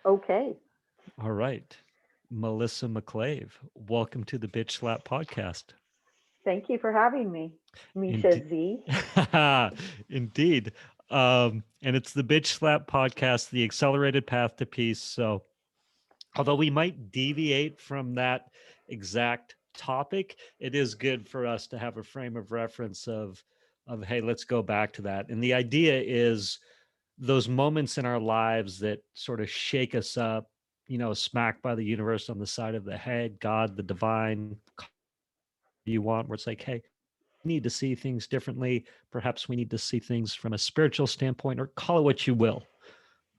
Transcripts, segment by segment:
Okay. All right. Melissa McClave, welcome to the Bitch Slap podcast. Thank you for having me, Misha Indeed. Z. Indeed. And it's the Bitch Slap podcast, the accelerated path to peace. So, although we might deviate from that exact topic, it is good for us to have a frame of reference of hey, let's go back to that. And the idea is those moments in our lives that sort of shake us up, smack by the universe on the side of the head, God, the divine, you want, where it's like, hey, we need to see things differently. Perhaps we need to see things from a spiritual standpoint, or call it what you will.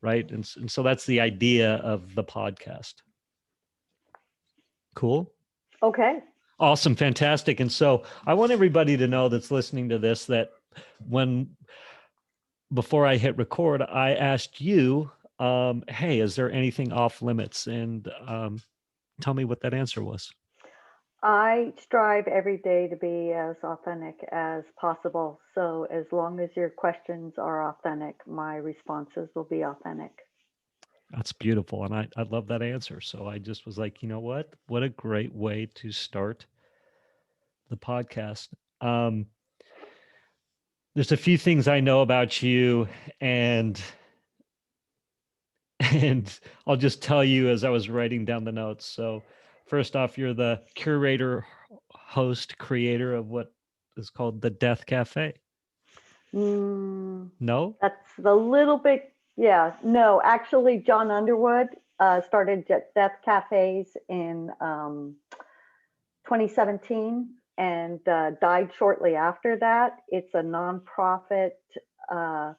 Right. And so that's the idea of the podcast. Cool. Okay. Awesome. Fantastic. And so I want everybody to know that's listening to this that when before I hit record, I asked you, hey, is there anything off limits? And tell me what that answer was. I strive every day to be as authentic as possible. So, as long as your questions are authentic, my responses will be authentic. That's beautiful. And I love that answer. So I just was like, you know what? What a great way to start the podcast. Um, there's a few things I know about you, and and I'll just tell you as I was writing down the notes. So first off, you're the curator, host, creator of what is called the Death Cafe. Mm, No? that's the little bit, yeah. No, actually, John Underwood started Death Cafes in 2017 and died shortly after that. It's a nonprofit uh,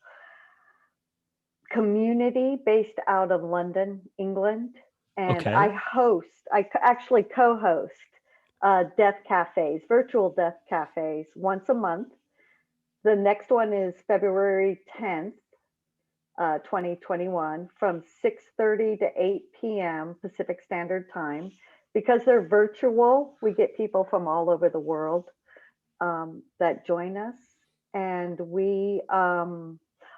community based out of London, England. And Okay. I actually co host death cafes, virtual death cafes once a month. The next one is February 10th, 2021, from 6:30 to 8 p.m. Pacific Standard Time. Because they're virtual, we get people from all over the world that join us. And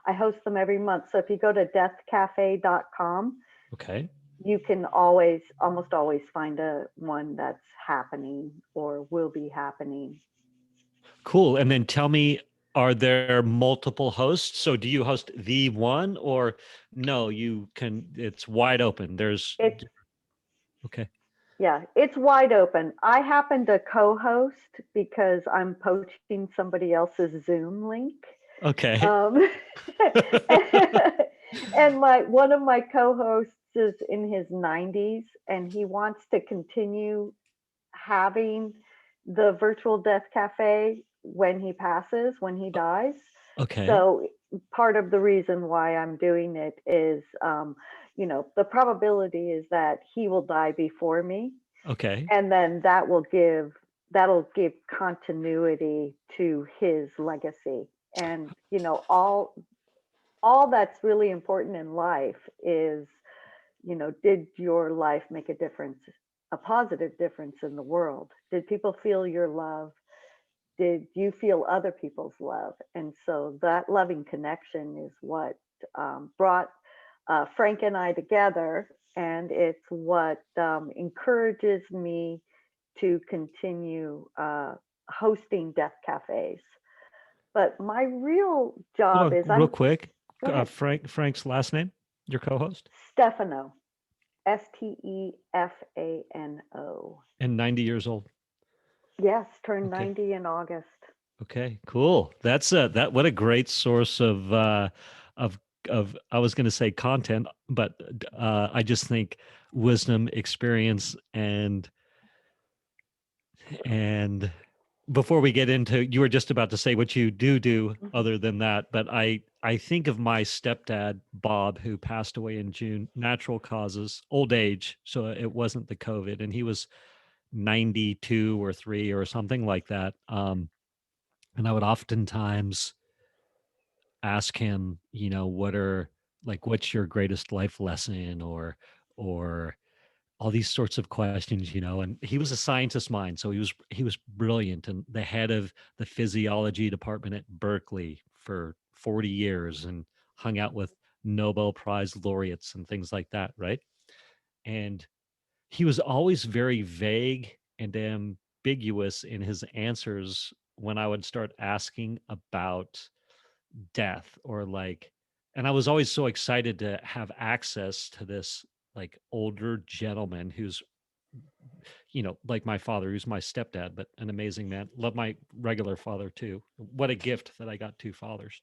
I host them every month. So if you go to deathcafe.com, Okay. you can almost always find a one that's happening or will be happening. Cool. And then tell me, are there multiple hosts? So do you host the one, or no, you can, it's wide open. There's, It's okay. Yeah, it's wide open. I happen to co-host because I'm poaching somebody else's Zoom link. Okay. Um, and my one of my co-hosts is in his 90s and he wants to continue having the virtual death cafe when he passes, when he dies. Okay. So part of the reason why I'm doing it is, the probability is that he will die before me, Okay. and then that'll give continuity to his legacy. And all that's really important in life is, did your life make a difference, a positive difference in the world? Did people feel your love? Did you feel other people's love? And so that loving connection is what brought Frank and I together, and it's what encourages me to continue hosting death cafes. But my real Hold job on is real I'm quick. go ahead. Frank's last name, your co-host, Stefano, Stefano. and 90 years old. Yes, turned Okay. 90 in August. Okay, cool. That's what a great source of I was going to say content, but I just think wisdom, experience, and before we get into, you were just about to say what you do other than that, but I think of my stepdad Bob, who passed away in June, natural causes, old age, so it wasn't the COVID, and he was 92 or 3 or something like that. And I would oftentimes ask him, what's your greatest life lesson, or all these sorts of questions, and he was a scientist mind, so he was brilliant, and the head of the physiology department at Berkeley for 40 years, and hung out with Nobel Prize laureates and things like that, right? And he was always very vague and ambiguous in his answers when I would start asking about death or like, and I was always so excited to have access to this like older gentleman who's, like my father, who's my stepdad, but an amazing man. Love my regular father too. What a gift that I got two fathers.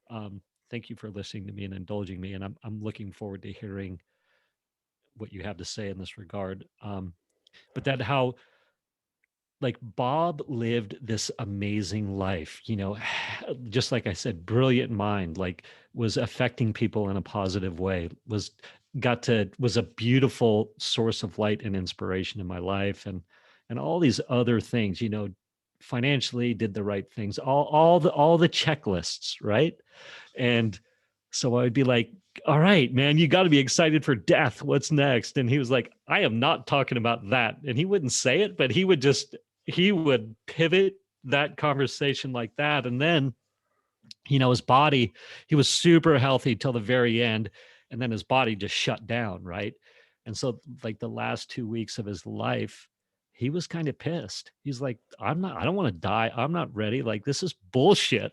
Um, Thank you for listening to me and indulging me. And I'm looking forward to hearing what you have to say in this regard. But that how like Bob lived this amazing life, just like I said, brilliant mind, like was affecting people in a positive way, was a beautiful source of light and inspiration in my life, and all these other things, financially did the right things, all the checklists, right? And so I would be like, all right, man, you got to be excited for death. What's next? And he was like, I am not talking about that. And he wouldn't say it, but he would pivot that conversation like that. And then, his body, he was super healthy till the very end. And then his body just shut down. Right. And so, like, the last 2 weeks of his life, he was kind of pissed. He's like, I don't want to die. I'm not ready. Like, this is bullshit.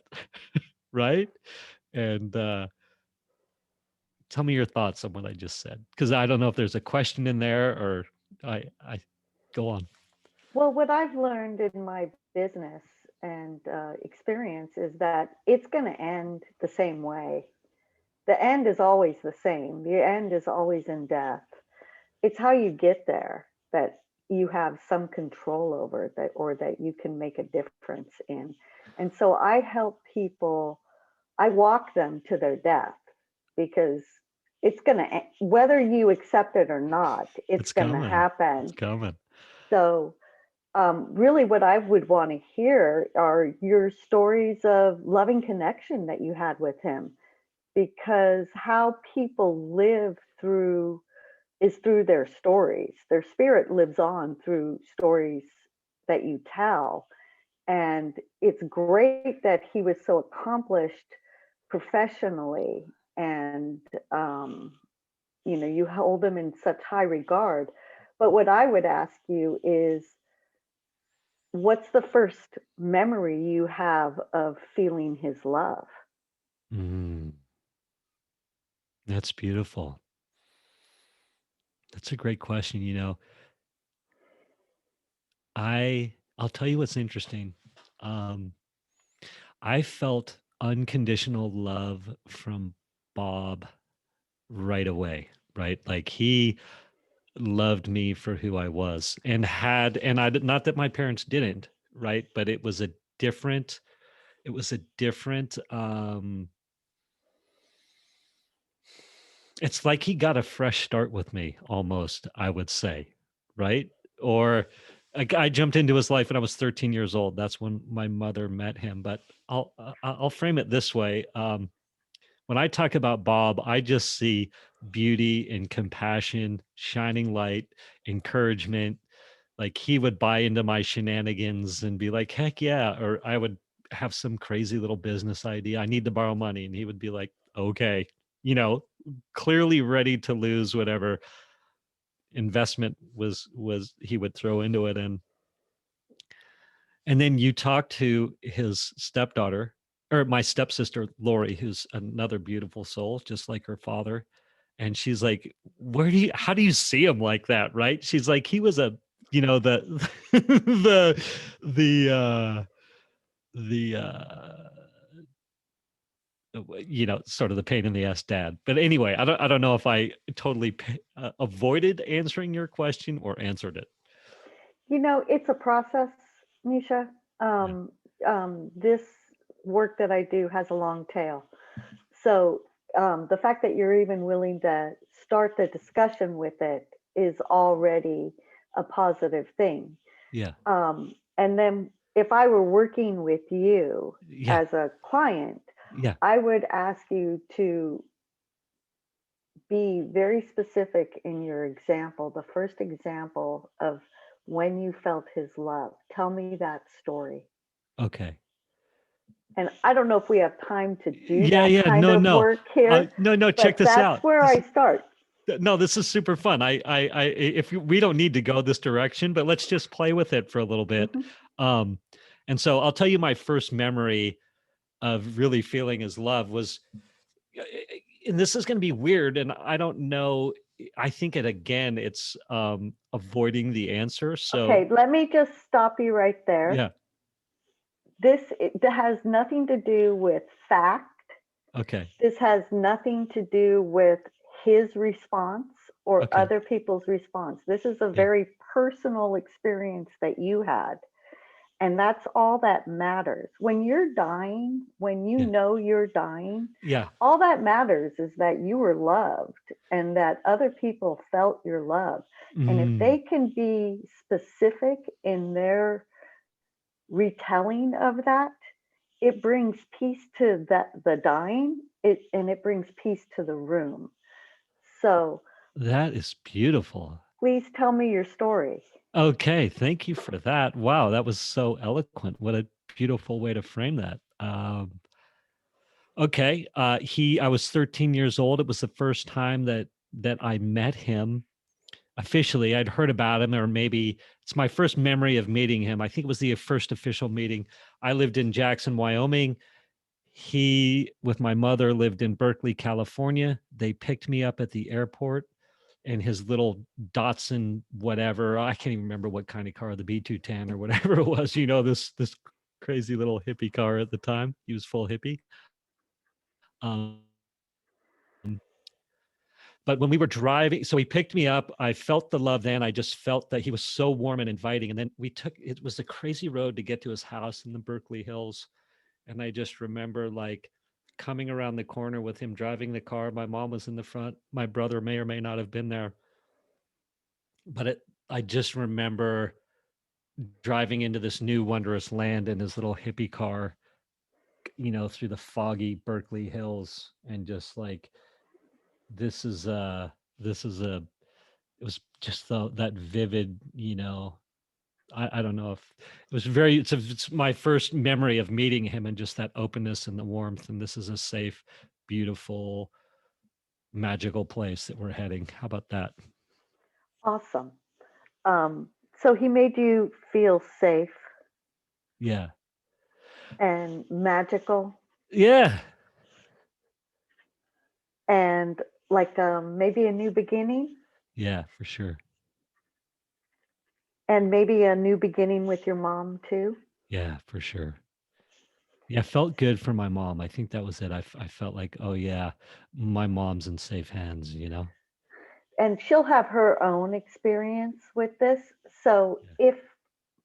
Right. And, tell me your thoughts on what I just said, because I don't know if there's a question in there or I go on. Well, what I've learned in my business and experience is that it's going to end the same way. The end is always the same. The end is always in death. It's how you get there that you have some control over, that, or that you can make a difference in. And so I help people, I walk them to their death, because it's going to, whether you accept it or not, it's going to It's happen. coming. So really what I would want to hear are your stories of loving connection that you had with him, because how people live through is through their stories. Their spirit lives on through stories that you tell. And it's great that he was so accomplished professionally, and you hold him in such high regard. But what I would ask you is, what's the first memory you have of feeling his love? Mm, that's beautiful. That's a great question. I'll tell you what's interesting. Um, I felt unconditional love from Bob right away, right? Like he loved me for who I was and I did not that my parents didn't, right? But it was a different it's like he got a fresh start with me almost, I would say, right? Or I jumped into his life when I was 13 years old. That's when my mother met him. But I'll frame it this way. When I talk about Bob, I just see beauty and compassion, shining light, encouragement. Like he would buy into my shenanigans and be like, heck yeah. Or I would have some crazy little business idea. I need to borrow money. And he would be like, okay, you know, clearly ready to lose whatever investment was he would throw into it. And then you talk to his stepdaughter, or my stepsister Lori, who's another beautiful soul, just like her father. And she's like, how do you see him like that? Right? She's like, he was the the the sort of the pain in the ass dad. But anyway, I don't know if I totally avoided answering your question or answered it. It's a process, Misha. Yeah. This work that I do has a long tail. So the fact that you're even willing to start the discussion with it is already a positive thing. Yeah. And then if I were working with you Yeah. as a client, Yeah. I would ask you to be very specific in your example, the first example of when you felt his love. Tell me that story. Okay. And I don't know if we have time to do Yeah, that yeah, kind no, of no, work here, no. Check but this that's out. where I start. No, this is super fun. We don't need to go this direction, but let's just play with it for a little bit. Mhm. Um, and so I'll tell you my first memory of really feeling his love was, and this is going to be weird, and I don't know. I think it's avoiding the answer. So Okay, let me just stop you right there. yeah, It has nothing to do with fact. okay, This has nothing to do with his response or okay, other people's response. This is a yeah, very personal experience that you had. And that's all that matters. When you're dying, when you yeah, know you're dying, yeah, all that matters is that you were loved and that other people felt your love. And if mm, they can be specific in their retelling of that, it brings peace to the dying, and it brings peace to the room. So that is beautiful. please tell me your story. Okay, thank you for that. Wow, that was so eloquent. What a beautiful way to frame that. Okay, I was 13 years old. It was the first time that I met him officially. I'd heard about him, or maybe it's my first memory of meeting him. I think it was the first official meeting. I lived in Jackson, Wyoming. He, with my mother, lived in Berkeley, California. They picked me up at the airport in his little Datsun, whatever. I can't even remember what kind of car, the B210 or whatever it was. This crazy little hippie car at the time. He was full hippie. But when we were driving, so he picked me up. I felt the love then. I just felt that he was so warm and inviting. And then it was a crazy road to get to his house in the Berkeley Hills. And I just remember like coming around the corner with him driving the car. My mom was in the front. My brother may or may not have been there. But I just remember driving into this new wondrous land in his little hippie car, through the foggy Berkeley Hills, and just like, this is this is a it was just that vivid, I don't know if it was it's my first memory of meeting him, and just that openness and the warmth, and this is a safe, beautiful, magical place that we're heading. How about that? Awesome. So he made you feel safe Yeah. and magical Yeah. and like maybe a new beginning, Yeah, for sure. and maybe a new beginning with your mom too. Yeah, for sure. Yeah, felt good for my mom. I think that was it. I felt like, oh yeah, my mom's in safe hands. And she'll have her own experience with this. So Yeah. if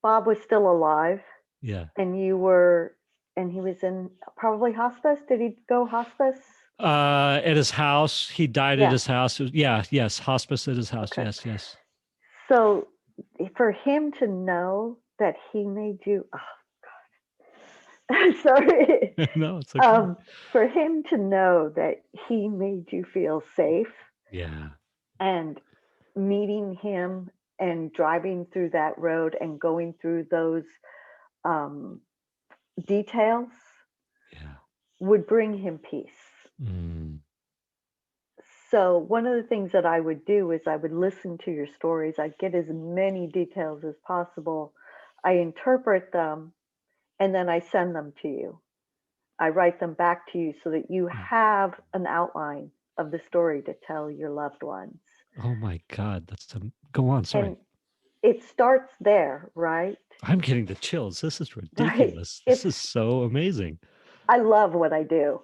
Bob was still alive Yeah. and you were, and he was in probably hospice, did he go hospice? At his house. He died at Yeah. his house. Yeah, yes, hospice at his house. Okay. Yes, yes. So for him to know that he made you, oh, sorry, No, it's okay. for him to know that he made you feel safe Yeah. and meeting him and driving through that road and going through those um, details Yeah. would bring him peace. Mm, So one of the things that I would do is I would listen to your stories. I'd get as many details as possible. I interpret them and then I send them to you. I write them back to you so that you yeah. have an outline of the story to tell your loved ones. Oh my God. Go on. Sorry. And it starts there, right? I'm getting the chills. This is Right. ridiculous. This It's is so amazing. I love what I do.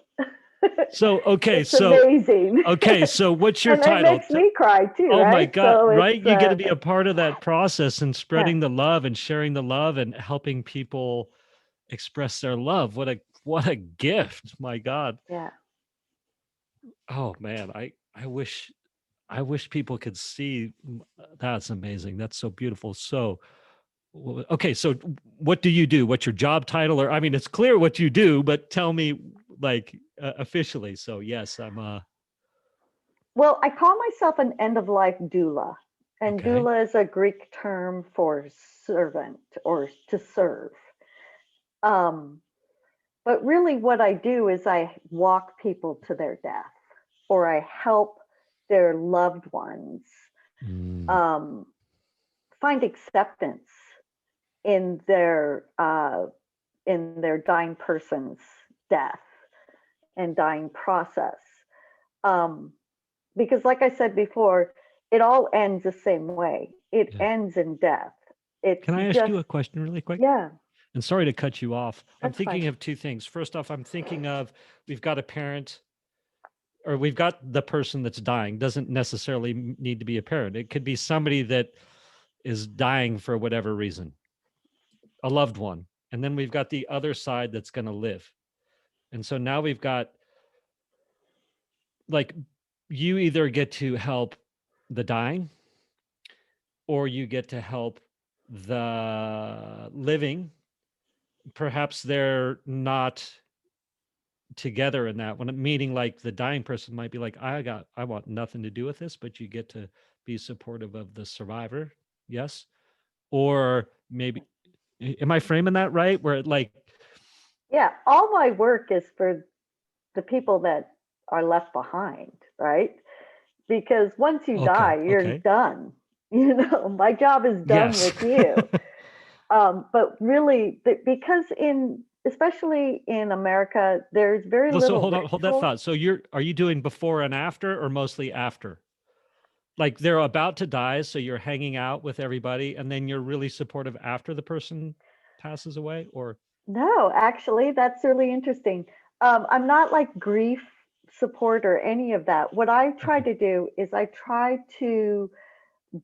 So, okay. It's amazing. So what's your And it title? makes me cry too, Oh my right? God, So right? it's You get to be a part of that process and yeah. spreading the love and sharing the love and helping people express their love. What a gift. My God. Yeah. Oh man, I wish people could see. That's amazing. That's so beautiful. So okay, so what do you do? What's your job title? Or I mean, it's clear what you do, but tell me like officially. So yes, I'm Well, I call myself an end of life doula. And okay. doula is a Greek term for servant or to serve. Um, But really what I do is I walk people to their death, or I help their loved ones um, find acceptance in their dying person's death and dying process. Um, because like I said before, it all ends the same way. It Yeah. ends in death. It's Can I ask just, you a question really quick? yeah, And sorry to cut you off. I'm that's thinking fine. of two things. First off, I'm thinking of we've got a parent, or we've got the person that's dying. Doesn't necessarily need to be a parent. It could be somebody that is dying for whatever reason, a loved one. And then we've got the other side that's going to live. And so now we've got, like, you either get to help the dying or you get to help the living. Perhaps they're not together in that one, meaning like the dying person might be like, I want nothing to do with this, but you get to be supportive of the survivor. Yes. Or maybe, am I framing that right? Where like, Yeah, all my work is for the people that are left behind, right? Because once you okay, die, you're okay. done. My job is done Yes. with you. But really, because especially in America, there's very Well, so little hold on, hold that ritual. thought. So are you doing before and after or mostly after? Like they're about to die, so you're hanging out with everybody and then you're really supportive after the person passes away, or No, actually, that's really interesting. I'm not like grief support or any of that. What I try okay. to do is I try to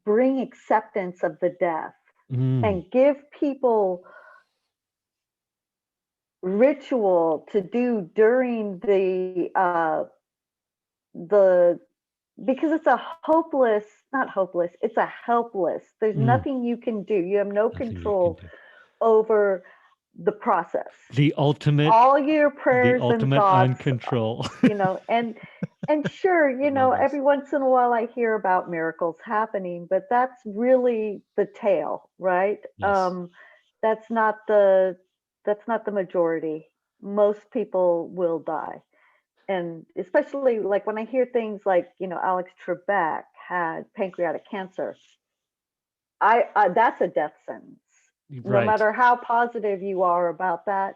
bring acceptance of the death Mm, and give people ritual to do during the because it's a hopeless, not hopeless, it's a helpless. There's mm, nothing you can do. You have no nothing you can control do. over the process. The ultimate All your prayers and thoughts, uncontrol. you know, and sure, I love this. every once in a while I hear about miracles happening, but that's really the tail, right? Yes. That's not the that's not the majority. Most people will die. And especially like when I hear things like, Alex Trebek had pancreatic cancer, I that's a death sentence. No Right. matter how positive you are about that,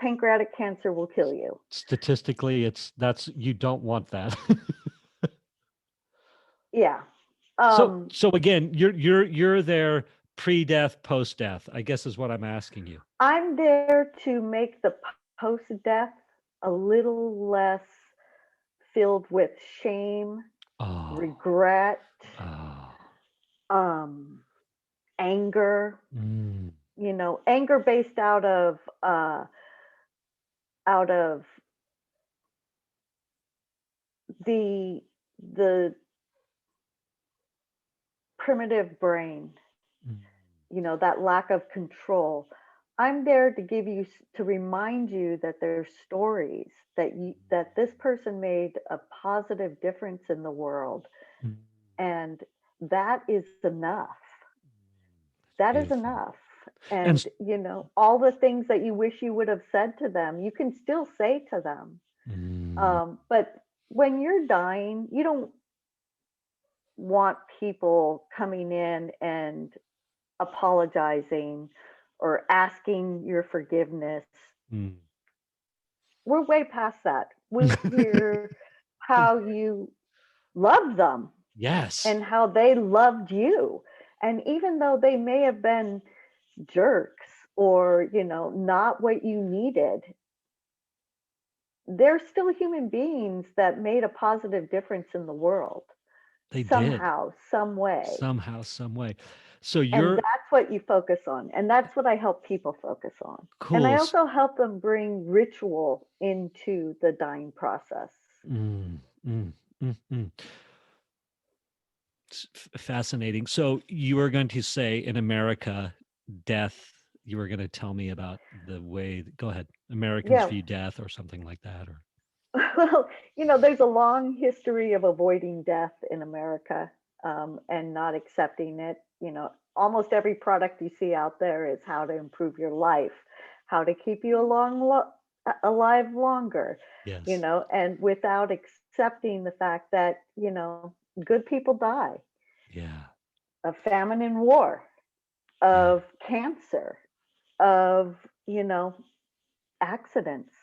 pancreatic cancer will kill you. Statistically, that's you don't want that. Yeah. So Um, so again, you're there pre-death, post-death, I guess is what I'm asking you. I'm there to make the post death a little less filled with shame, Oh. regret, Oh. um, anger, Mm, anger based out of the the primitive brain, mm, that lack of control. I'm there to to remind you that there's stories that this person made a positive difference in the world, mm. and that is enough. It's That is beautiful. enough. And And all the things that you wish you would have said to them, you can still say to them. mm, But when you're dying, you don't want people coming in and apologizing or asking your forgiveness. mm. We're way past that. We hear how you love them Yes, and how they loved you. And even though they may have been jerks or, not what you needed, they're still human beings that made a positive difference in the world they did. somehow, some way. Somehow, some way. So And you're that's what you focus on. And that's what I help people focus on. And I cool. also help them bring ritual into the dying process. Mm, mm, mm. It's fascinating. So you were going to say in America, death, you were going to tell me about the way, go ahead, Americans Yeah. view death or something like that. Or Well, there's a long history of avoiding death in America, and not accepting it. Almost every product you see out there is how to improve your life, how to keep you alive longer, Yes. and without accepting the fact that, good people die Yeah. of famine and war, Yeah. of cancer, of, you know, accidents,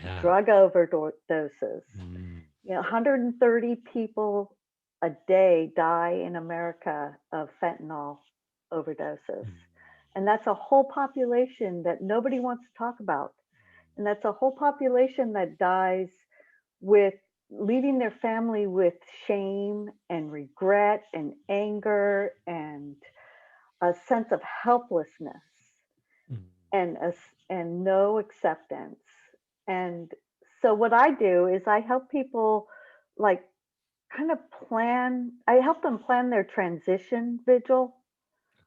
Yeah. drug overdoses. Mm. 130 people a day die in America of fentanyl overdoses. Mm. And that's a whole population that nobody wants to talk about. And that's a whole population that dies with leaving their family with shame and regret and anger and a sense of helplessness Mm. and and no acceptance. And so what I do is I help people, like, kind of I help them plan their transition vigil.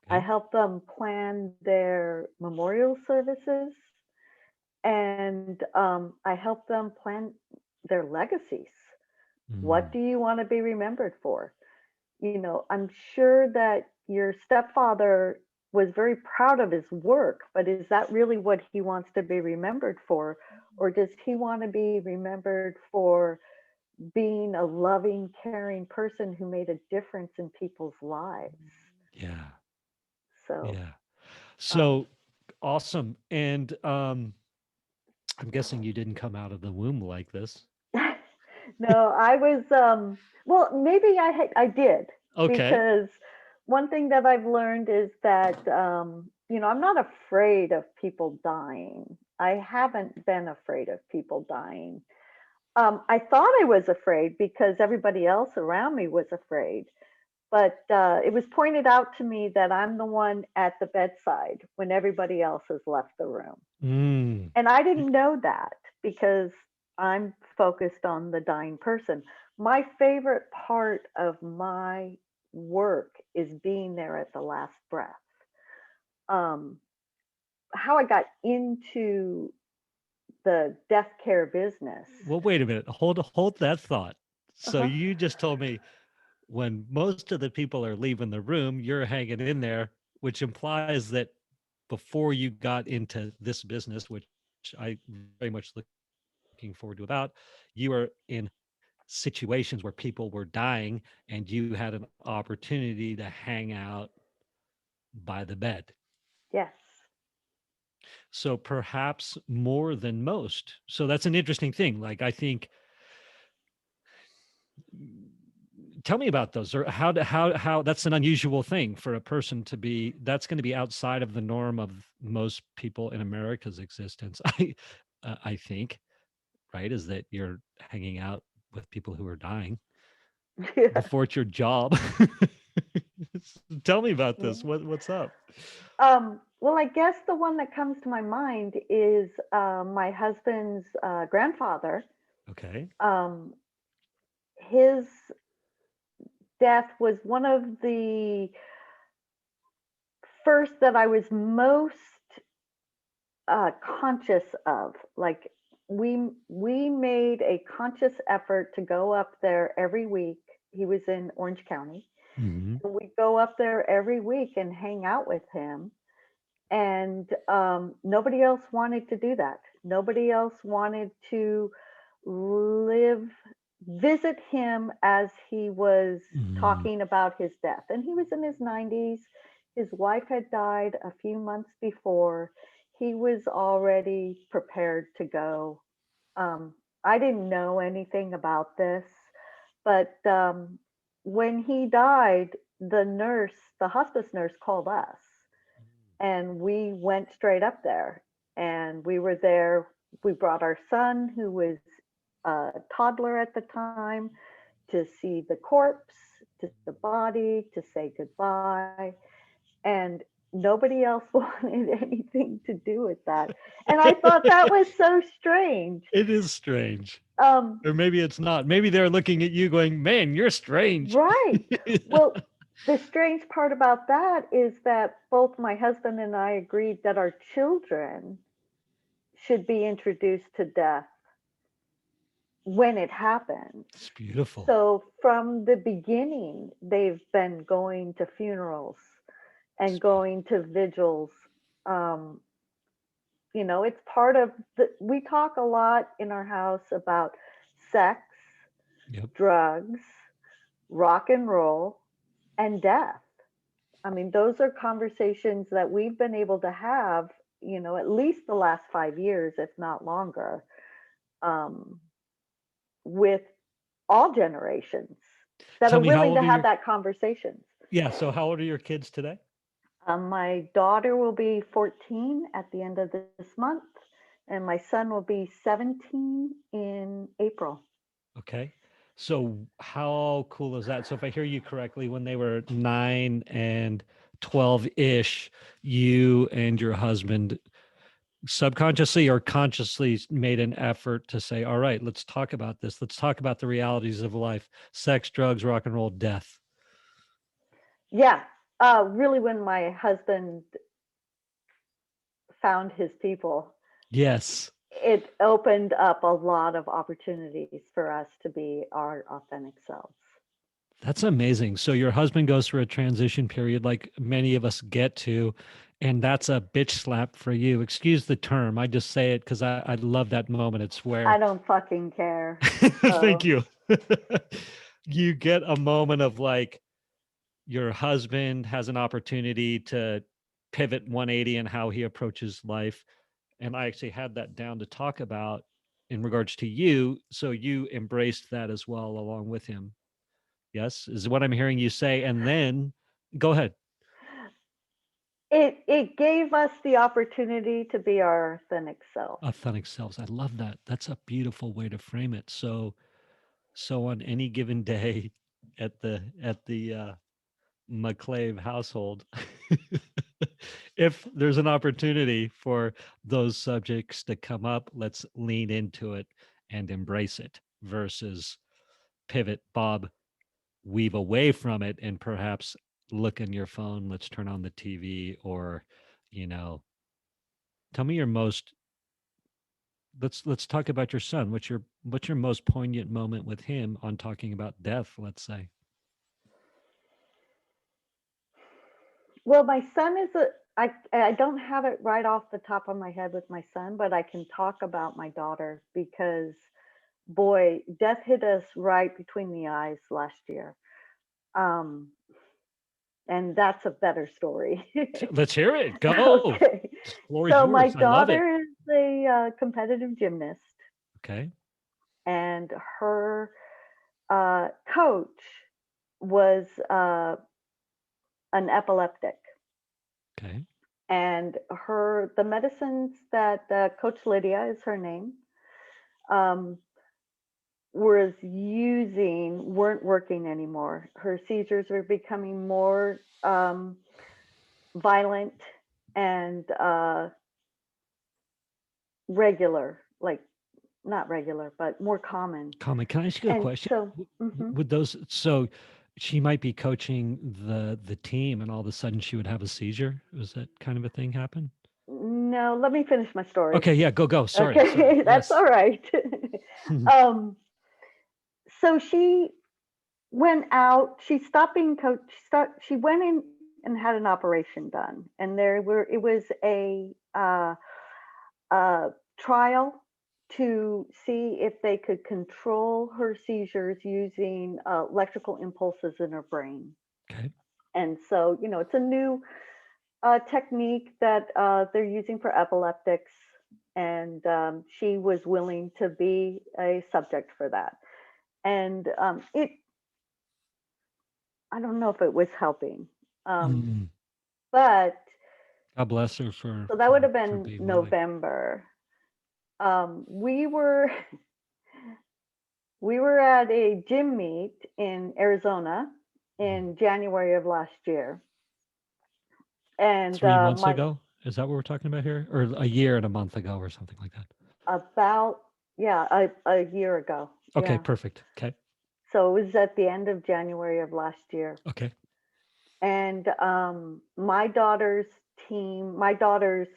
I Okay. help them plan their memorial services, and I help them plan their legacies. What Mm. do you want to be remembered for? I'm sure that your stepfather was very proud of his work, but is that really what he wants to be remembered for? Or does he want to be remembered for being a loving, caring person who made a difference in people's lives? Yeah. So, Yeah. um, So awesome. And I'm guessing you didn't come out of the womb like this. no, I was, well, maybe I did, Okay. because one thing that I've learned is that, I'm not afraid of people dying. I haven't been afraid of people dying. I thought I was afraid because everybody else around me was afraid. But it was pointed out to me that I'm the one at the bedside when everybody else has left the room. Mm. And I didn't know that because I'm focused on the dying person. My favorite part of my work is being there at the last breath. Um, how I got into the death care business. Well, wait a minute. Hold that thought. So Uh-huh. you just told me when most of the people are leaving the room, you're hanging in there, which implies that before you got into this business, which I very much looking forward to about, you were in situations where people were dying and you had an opportunity to hang out by the bed. Yes. So perhaps more than most. So that's an interesting thing. Like I think tell me about those, or how that's an unusual thing for a person to be, that's going to be outside of the norm of most people in America's existence. I think, right, is that you're hanging out with people who are dying Yeah. before it's your job. Tell me about Yeah. this. What's up? Well, I guess the one that comes to my mind is my husband's grandfather. Okay. Um, his death was one of the first that I was most conscious of. Like, we made a conscious effort to go up there every week. He was in Orange County, Hmm. and we go up there every week and hang out with him. And nobody else wanted to do that. Nobody else wanted to live, visit him as he was Hmm. talking about his death. And he was in his 90s. His wife had died a few months before. He was already prepared to go. Um, I didn't know anything about this, but when he died, the hospice nurse called us, and we went straight up there, and we were there. We brought our son, who was a toddler at the time, to see the corpse, to see the body, to say goodbye. And nobody else wanted anything to do with that. And I thought that was so strange. It is strange. Um, Or maybe it's not. Maybe they're looking at you going, man, you're strange. right. Well, the strange part about that is that both my husband and I agreed that our children should be introduced to death when it happens. It's beautiful. So from the beginning, they've been going to funerals and It's beautiful. going to vigils. Um, you know, it's part of we talk a lot in our house about sex, Yep. drugs, rock and roll, and death. I mean, those are conversations that we've been able to have, you know, at least the last 5 years, if not longer, um, with all generations that Tell are me, how willing old to are have your, that conversations. yeah, so how old are your kids today? My daughter will be 14 at the end of this month, and my son will be 17 in April. Okay. So how cool is that? So if I hear you correctly, when they were 9 and 12-ish, you and your husband subconsciously or consciously made an effort to say, all right, let's talk about this. Let's talk about the realities of life, sex, drugs, rock and roll, death. Yeah, really, when my husband found his people, Yes. it opened up a lot of opportunities for us to be our authentic selves. That's amazing. So your husband goes through a transition period like many of us get to, and that's a bitch slap for you. Excuse the term. I just say it because I love that moment. It's where I don't fucking care. thank So, you. You get a moment of like your husband has an opportunity to pivot 180 in how he approaches life. And I actually had that down to talk about in regards to you. So you embraced that as well along with him. Yes, is what I'm hearing you say. And then go ahead. it gave us the opportunity to be our authentic self. Authentic selves. I love that. That's a beautiful way to frame it. So on any given day at the McClave household, if there's an opportunity for those subjects to come up, let's lean into it and embrace it versus pivot, bob, weave away from it, and perhaps look in your phone. Let's turn on the TV, or, you know, tell me your most. Let's talk about your son. What's your most poignant moment with him on talking about death? Let's say. Well, my son is I don't have it right off the top of my head with my son, but I can talk about my daughter because boy, death hit us right between the eyes last year. Um, and that's a better story. Let's hear it. Go. Okay. The floor is So my yours. I love it. daughter is a competitive gymnast, Okay. and her coach was an epileptic. Okay. And the medicines that Coach Lydia is her name, um, was using weren't working anymore. Her seizures were becoming more violent and regular, like not regular, but more common. Comment. Can I ask you a And question? so, mhm. Would those, so she might be coaching the team and all of a sudden she would have a seizure? Was that kind of a thing happen? No, let me finish my story. Okay, yeah, go. Sorry. Okay, that's Yes. all right. um, so she went out. She stopped being coached. She went in and had an operation done, and it was a trial to see if they could control her seizures using electrical impulses in her brain. Okay. And so, you know, it's a new technique that they're using for epileptics, and she was willing to be a subject for that. And I don't know if it was helping, um, Mm. but God bless her for so that would have for been being willing. November. We were we were at a gym meet in Arizona in January of last year, and 3 months my ago? Is that what we're talking about here? Or a year and a month ago or something like that? about yeah a year ago, Okay, yeah. perfect. Okay. So it was at the end of January of last year, Okay. and my daughter's my daughter's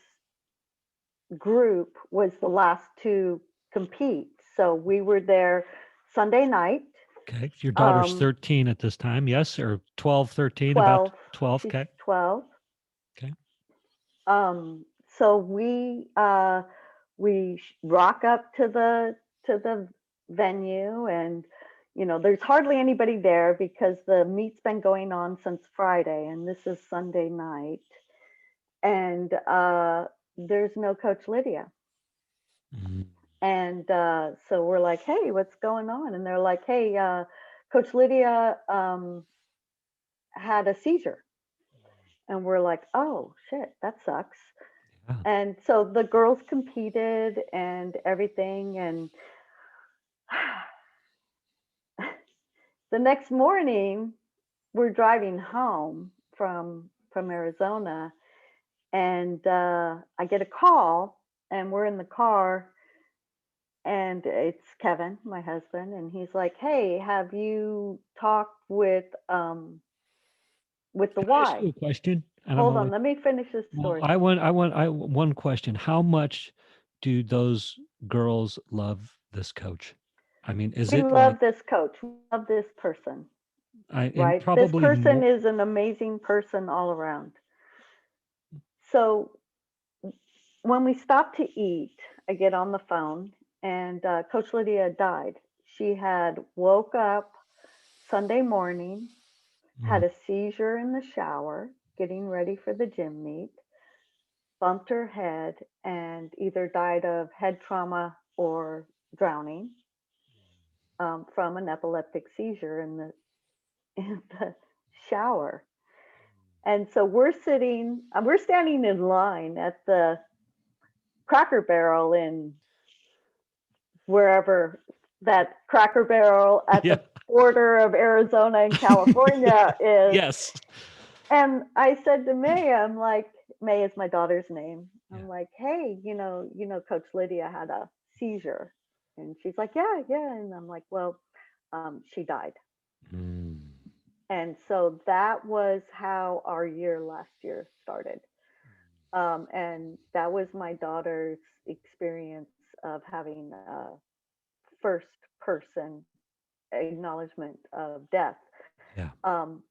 group was the last to compete. So we were there Sunday night. Okay. Your daughter's Um, 13 at this time, yes? Or 12, 13, about 12. 12. She's Okay. 12. Okay. Um, so we rock up to the venue, and there's hardly anybody there because the meet's been going on since Friday, and this is Sunday night, and there's no Coach Lydia. Mm. And so we're like, hey, what's going on? And they're like, hey, Coach Lydia had a seizure. And we're like, oh shit, that sucks. Yeah. And so the girls competed and everything, and the next morning we're driving home from Arizona, and I get a call, and we're in the car, and it's Kevin, my husband, and he's like, hey, have you talked with the Can I ask Y? you a question? And I'm Hold only on, let me finish this well, story. I one question. How much do those girls love this coach? I mean, is We it like love this coach, we love this person, and right? This probably person more? is an amazing person all around. So when we stop to eat, I get on the phone, and Coach Lydia died. She had woke up Sunday morning, Mm. had a seizure in the shower, getting ready for the gym meet, bumped her head, and either died of head trauma or drowning from an epileptic seizure in the shower. And so we're standing in line at the Cracker Barrel in wherever that Cracker Barrel at Yeah. the border of Arizona and California is. Yes. And I said to May, I'm like, May is my daughter's name. Yeah. I'm like, hey, Coach Lydia had a seizure. And she's like, yeah, yeah. And I'm like, well, she died. Mm. And so that was how our year last year started. And that was my daughter's experience of having a first person acknowledgement of death. Yeah. Um,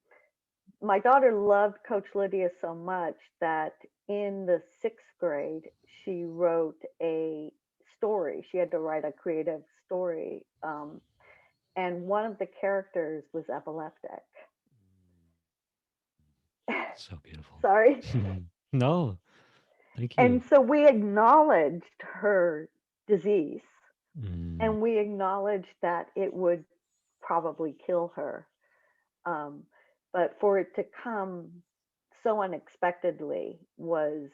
my daughter loved Coach Lydia so much that in the sixth grade, she wrote a story. She had to write a creative story. And one of the characters was epileptic. So beautiful. Sorry. No, thank you. And so we acknowledged her disease, Mm. and we acknowledged that it would probably kill her. Um, but for it to come so unexpectedly was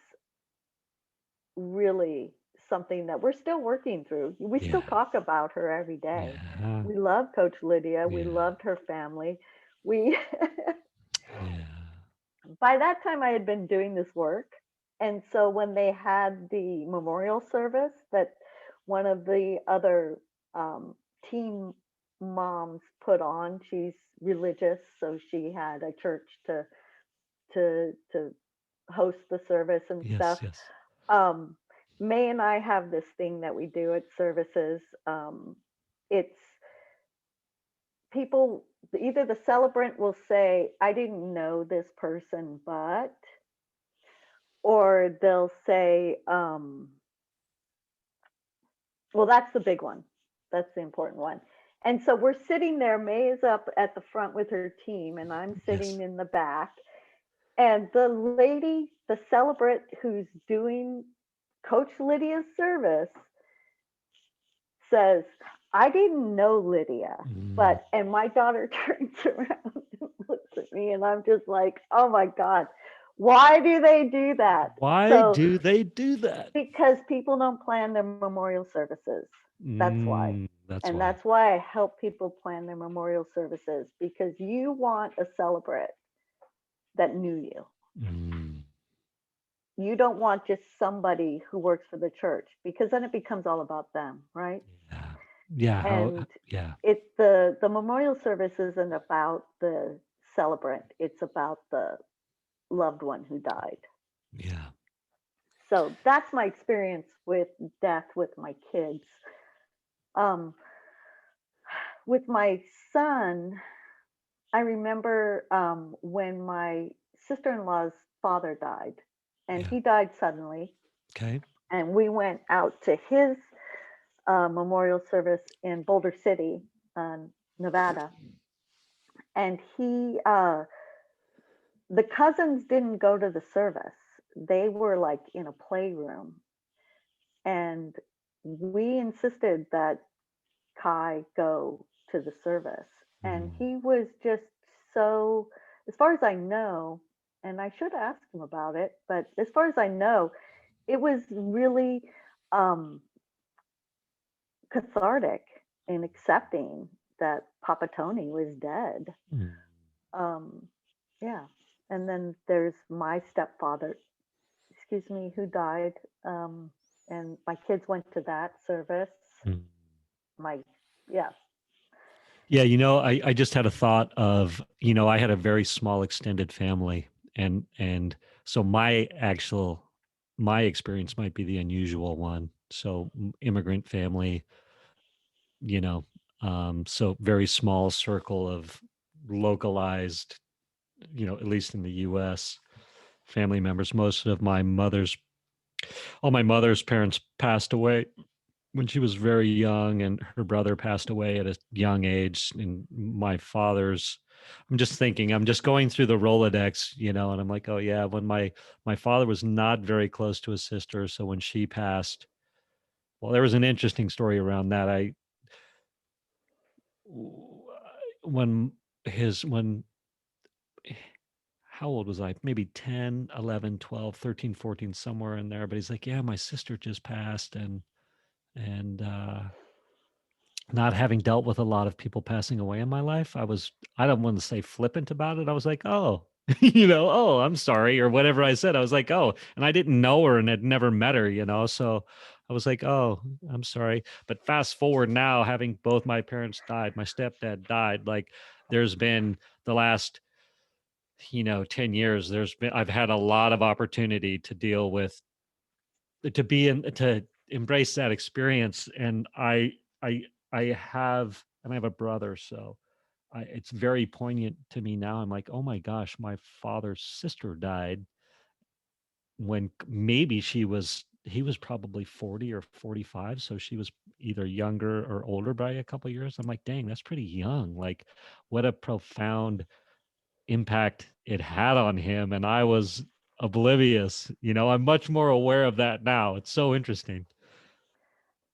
really something that we're still working through. We still Yeah. talk about her every day. Yeah. We love Coach Lydia. We Yeah. loved her family. We Yeah. by that time I had been doing this work. And so when they had the memorial service that one of the other um, team moms put on, she's religious, so she had a church to host the service and Yes. stuff. Yes. Um, May and I have this thing that we do at services. It's people, either the celebrant will say, I didn't know this person, but, or they'll say, well, that's the big one. That's the important one. And so we're sitting there, May is up at the front with her team, and I'm Yes. sitting in the back. And the lady, the celebrant who's doing Coach Lydia's service says, I didn't know Lydia, Mm. but, and my daughter turns around and looks at me, and I'm just like, oh my God, why do they do that? Why So, do they do that? because people don't plan their memorial services. That's why. That's And why. that's why I help people plan their memorial services, because you want a celebrant that knew you. Mm. You don't want just somebody who works for the church, because then it becomes all about them, right? Yeah. Yeah. How? And Yeah. it's the memorial service isn't about the celebrant, it's about the loved one who died. Yeah. So that's my experience with death with my kids. Um, with my son, I remember when my sister-in-law's father died, and Yeah. he died suddenly. Okay. And we went out to his memorial service in Boulder City, Nevada. And the cousins didn't go to the service. They were like in a playroom. And we insisted that Kai go to the service. And Mm. he was just so, as far as I know, and I should ask him about it, but as far as I know, it was really um, cathartic in accepting that Papa Tony was dead. Mm. Um, yeah. And then there's my stepfather, excuse me, who died. And my kids went to that service. Mm. My, yeah. Yeah, I just had a thought of, I had a very small extended family, and so my experience might be the unusual one. So immigrant family, you know, so very small circle of localized, at least in the US, family members. All my mother's parents passed away when she was very young, and her brother passed away at a young age. And I'm just going through the Rolodex, and I'm like, oh yeah, when my father was not very close to his sister. So when she passed, well, there was an interesting story around that. When when how old was I? Maybe 10, 11, 12, 13, 14, somewhere in there. But he's like, yeah, my sister just passed. And not having dealt with a lot of people passing away in my life, I don't want to say flippant about it. I was like, oh, oh, I'm sorry, or whatever I said. I was like, oh, and I didn't know her and had never met her, so I was like, oh, I'm sorry. But fast forward now, having both my parents died, my stepdad died, like there's been the last 10 years, I've had a lot of opportunity to deal with, to embrace that experience. And I I have a brother, so it's very poignant to me now. I'm like, oh my gosh, my father's sister died when maybe he was probably 40 or 45, so she was either younger or older by a couple years. I'm like, dang, that's pretty young. Like, what a profound impact it had on him, and I was oblivious. I'm much more aware of that now. It's so interesting.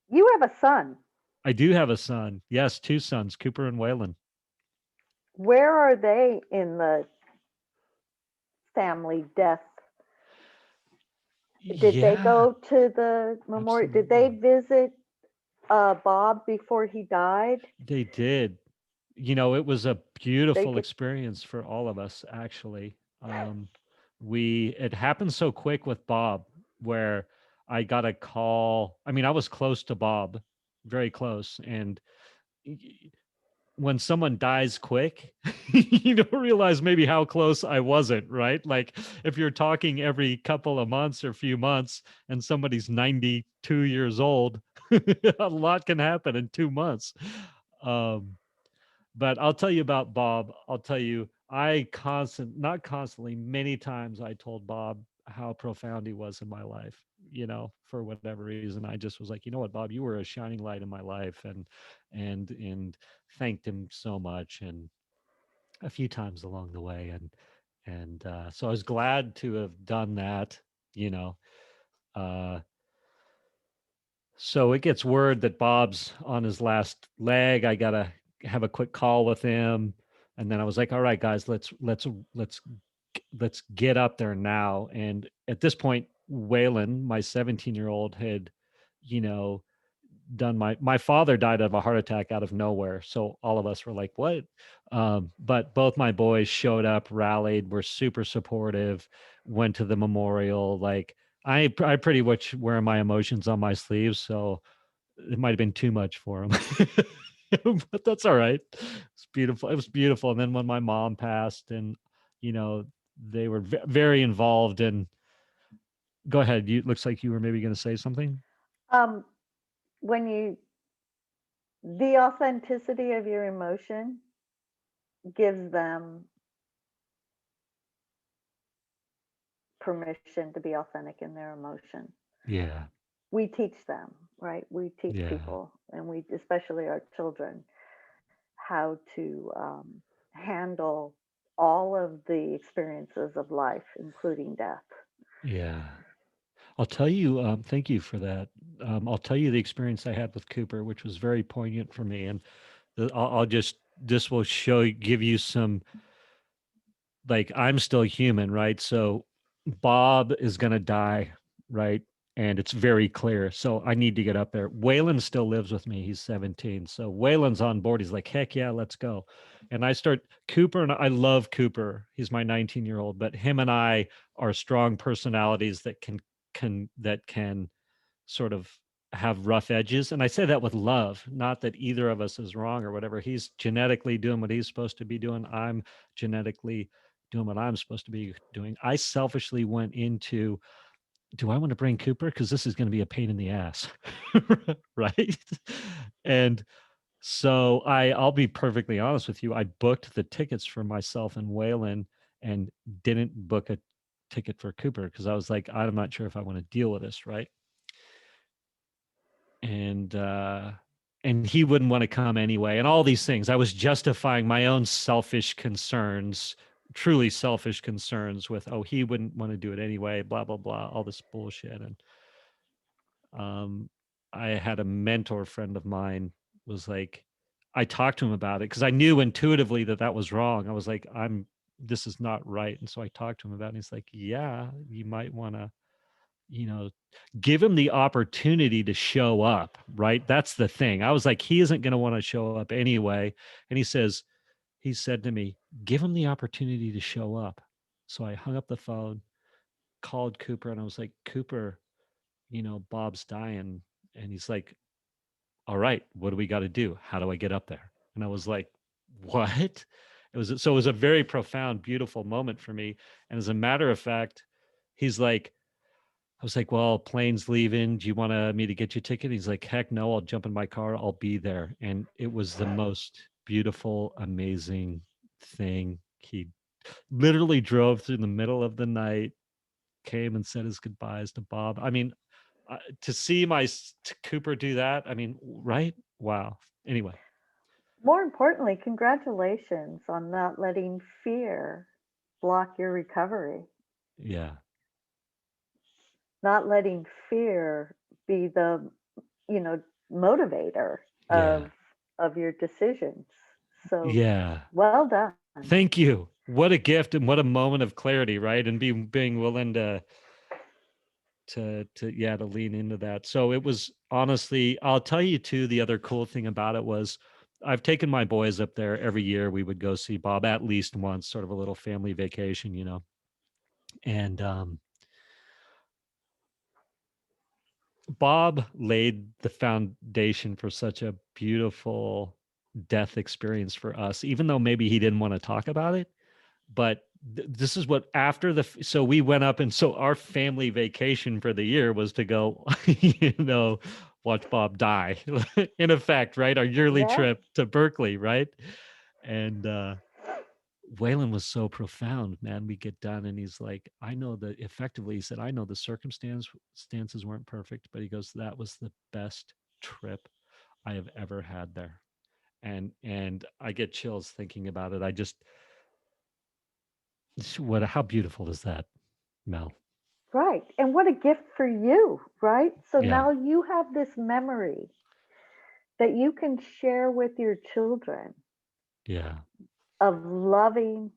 You have a son. I do have a son. Yes, two sons, Cooper and Waylon. Where are they in the family death? Did they Yeah, go to the memorial? Did they absolutely. visit Bob before he died? They did. It was a They beautiful get experience for all of us, actually. It happened so quick with Bob, where I got a call. I mean, I was close to Bob, very close. And when someone dies quick, you don't realize maybe how close I wasn't, right? Like if you're talking every couple of months or few months and somebody's 92 years old, a lot can happen in 2 months. Um, but I'll tell you about Bob. I'll tell you, not constantly, many times I told Bob how profound he was in my life, for whatever reason. I just was like, you know what, Bob, you were a shining light in my life, and thanked him so much, and a few times along the way. And so I was glad to have done that, you know. Uh, so it gets word that Bob's on his last leg. I gotta have a quick call with him, and then I was like, "All right, guys, let's get up there now." And at this point, Waylon, my 17-year-old, had, you know, done my father died of a heart attack out of nowhere. So all of us were like, "What?" But both my boys showed up, rallied, were super supportive, went to the memorial. Like I pretty much wear my emotions on my sleeves, so it might have been too much for him. But that's all right. It's beautiful. It was beautiful. And then when my mom passed, and you know, they were very involved. And go ahead. You looks like you were maybe going to say something. um when you the authenticity of your emotion gives them permission to be authentic in their emotion. Yeah. We teach them, right? We teach Yeah. people, and we, especially our children, how to handle all of the experiences of life, including death. Yeah. I'll tell you, thank you for that. I'll tell you the experience I had with Cooper, which was very poignant for me. And I'll just, this will give you some, like, I'm still human, right? So Bob is going to die, right? And it's very clear. So I need to get up there. Waylon still lives with me. He's 17. So Waylon's on board. He's like, heck yeah, let's go. And I start Cooper, and I love Cooper. He's my 19-year-old, but him and I are strong personalities that can sort of have rough edges. And I say that with love, not that either of us is wrong or whatever. He's genetically doing what he's supposed to be doing. I'm genetically doing what I'm supposed to be doing. I selfishly went into, do I want to bring Cooper? Because this is going to be a pain in the ass. Right. And so I'll be perfectly honest with you. I booked the tickets for myself and Waylon and didn't book a ticket for Cooper because I was like, I'm not sure if I want to deal with this. Right. And he wouldn't want to come anyway, and all these things. I was justifying my own selfish concerns, truly selfish concerns, with, oh, he wouldn't want to do it anyway, blah blah blah, all this bullshit. And um I had a mentor friend of mine was like, I talked to him about it because I knew intuitively that that was wrong. I was like, this is not right. And so I talked to him about it, and he's like, yeah, you might want to, you know, give him the opportunity to show up, right? That's the thing. I was like, he isn't going to want to show up anyway. And he said to me, give him the opportunity to show up. So I hung up the phone, called Cooper, and I was like, Cooper, Bob's dying. And he's like, all right, what do we got to do? How do I get up there? And I was like, what? It was a very profound, beautiful moment for me. And as a matter of fact, he's like, I was like, well, plane's leaving. Do you want me to get you a ticket? He's like, heck no, I'll jump in my car. I'll be there. And it was the most beautiful, amazing thing. He literally drove through the middle of the night, came and said his goodbyes to Bob. I mean, to see Cooper do that, I mean, right? Wow. Anyway, More importantly, congratulations on not letting fear block your recovery, yeah, not letting fear be the, you know, motivator yeah, of your decisions. So yeah. well done. Thank you. What a gift and what a moment of clarity, right? And being willing to lean into that. So it was, honestly, I'll tell you too, the other cool thing about it was I've taken my boys up there every year. We would go see Bob at least once, sort of a little family vacation, and Bob laid the foundation for such a beautiful death experience for us, even though maybe he didn't want to talk about it. But this is what, after so we went up, and so our family vacation for the year was to go watch Bob die. In effect, right? Our yearly Yeah. trip to Berkeley, right? And Waylon was so profound, man. We get done and he's like, I know that, effectively he said, I know the circumstances weren't perfect, but he goes, that was the best trip I have ever had there. And I get chills thinking about it. I just, how beautiful is that, Mel? Right. And what a gift for you, right? So Yeah. now you have this memory that you can share with your children Yeah. of loving,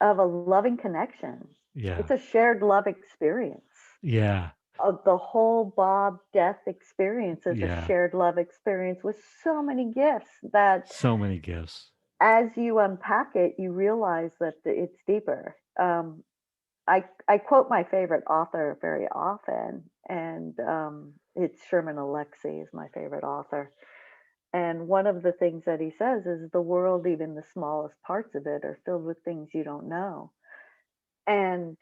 of a loving connection. It's Yeah. a shared love experience. Yeah. Of the whole Bob death experience is a Yeah. shared love experience with so many gifts that So many gifts. as you unpack it, you realize that it's deeper. I quote my favorite author very often, and it's Sherman Alexie is my favorite author. And one of the things that he says is the world, even the smallest parts of it, are filled with things you don't know. And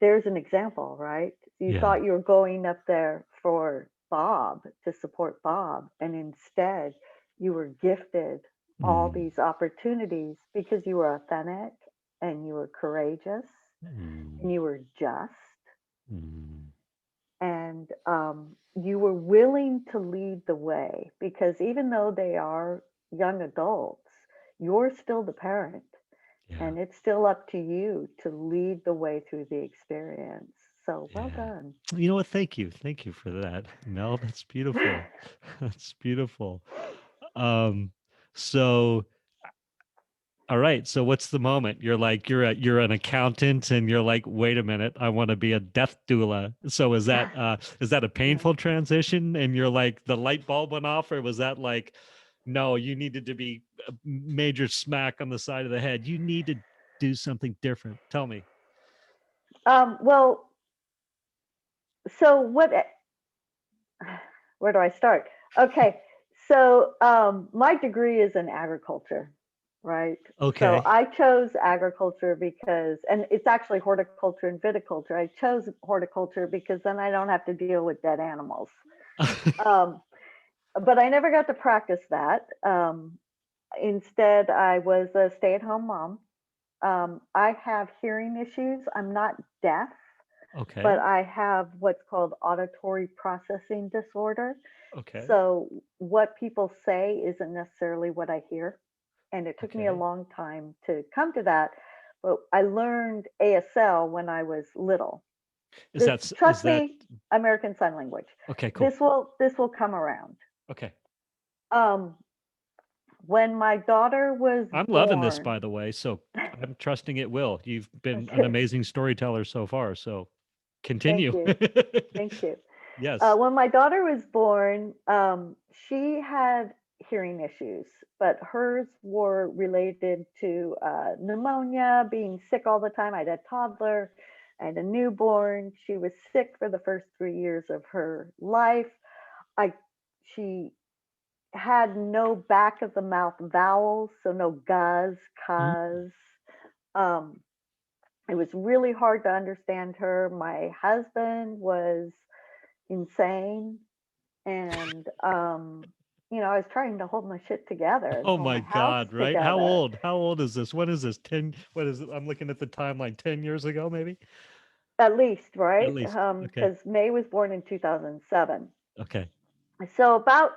there's an example, right? You Yeah. thought you were going up there for Bob, to support Bob, and instead you were gifted all Mm. these opportunities because you were authentic and you were courageous Mm. and you were just. Mm. and you were willing to lead the way, because even though they are young adults, you're still the parent, Yeah. and it's still up to you to lead the way through the experience. So well Yeah. done. You know what? Thank you. Thank you for that, Mel. That's beautiful. That's beautiful. Um, so all right. So what's the moment? You're like you're an accountant and you're like, wait a minute, I want to be a death doula. So is that a Yeah. painful transition and you're like the light bulb went off, or was that like, no, you needed to be a major smack on the side of the head. You need to do something different. Tell me. Well, so what? Where do I start? Okay, so my degree is in agriculture, right? So Okay. I chose agriculture because, and it's actually horticulture and viticulture. I chose horticulture because then I don't have to deal with dead animals. Um, but I never got to practice that. Instead, I was a stay at home mom. I have hearing issues. I'm not deaf, but Okay. I have what's called auditory processing disorder. Okay. So what people say isn't necessarily what I hear. And it took me a Okay. long time to come to that. But I learned ASL when I was little. This, Is trust that me, American Sign Language. okay, cool. This will come around. Okay. Um, when my daughter was I'm loving this, born, by the way. So I'm trusting it will. You've been an okay, amazing storyteller so far. So thank continue. you, thank you. Yes. When my daughter was born, she had hearing issues, but hers were related to pneumonia, being sick all the time. I had a toddler, I had a newborn. She was sick for the first 3 years of her life. I, she had no back of the mouth vowels, so no guz, Mm. cuz. Um, it was really hard to understand her. My husband was insane, and I was trying to hold my shit together, Oh hold my my house God, right? How together. old? How old is this? When is this? 10, what is it? I'm looking at the timeline, 10 years ago, maybe? At least, At right? least. Okay. Because May was born in 2007. Okay. So about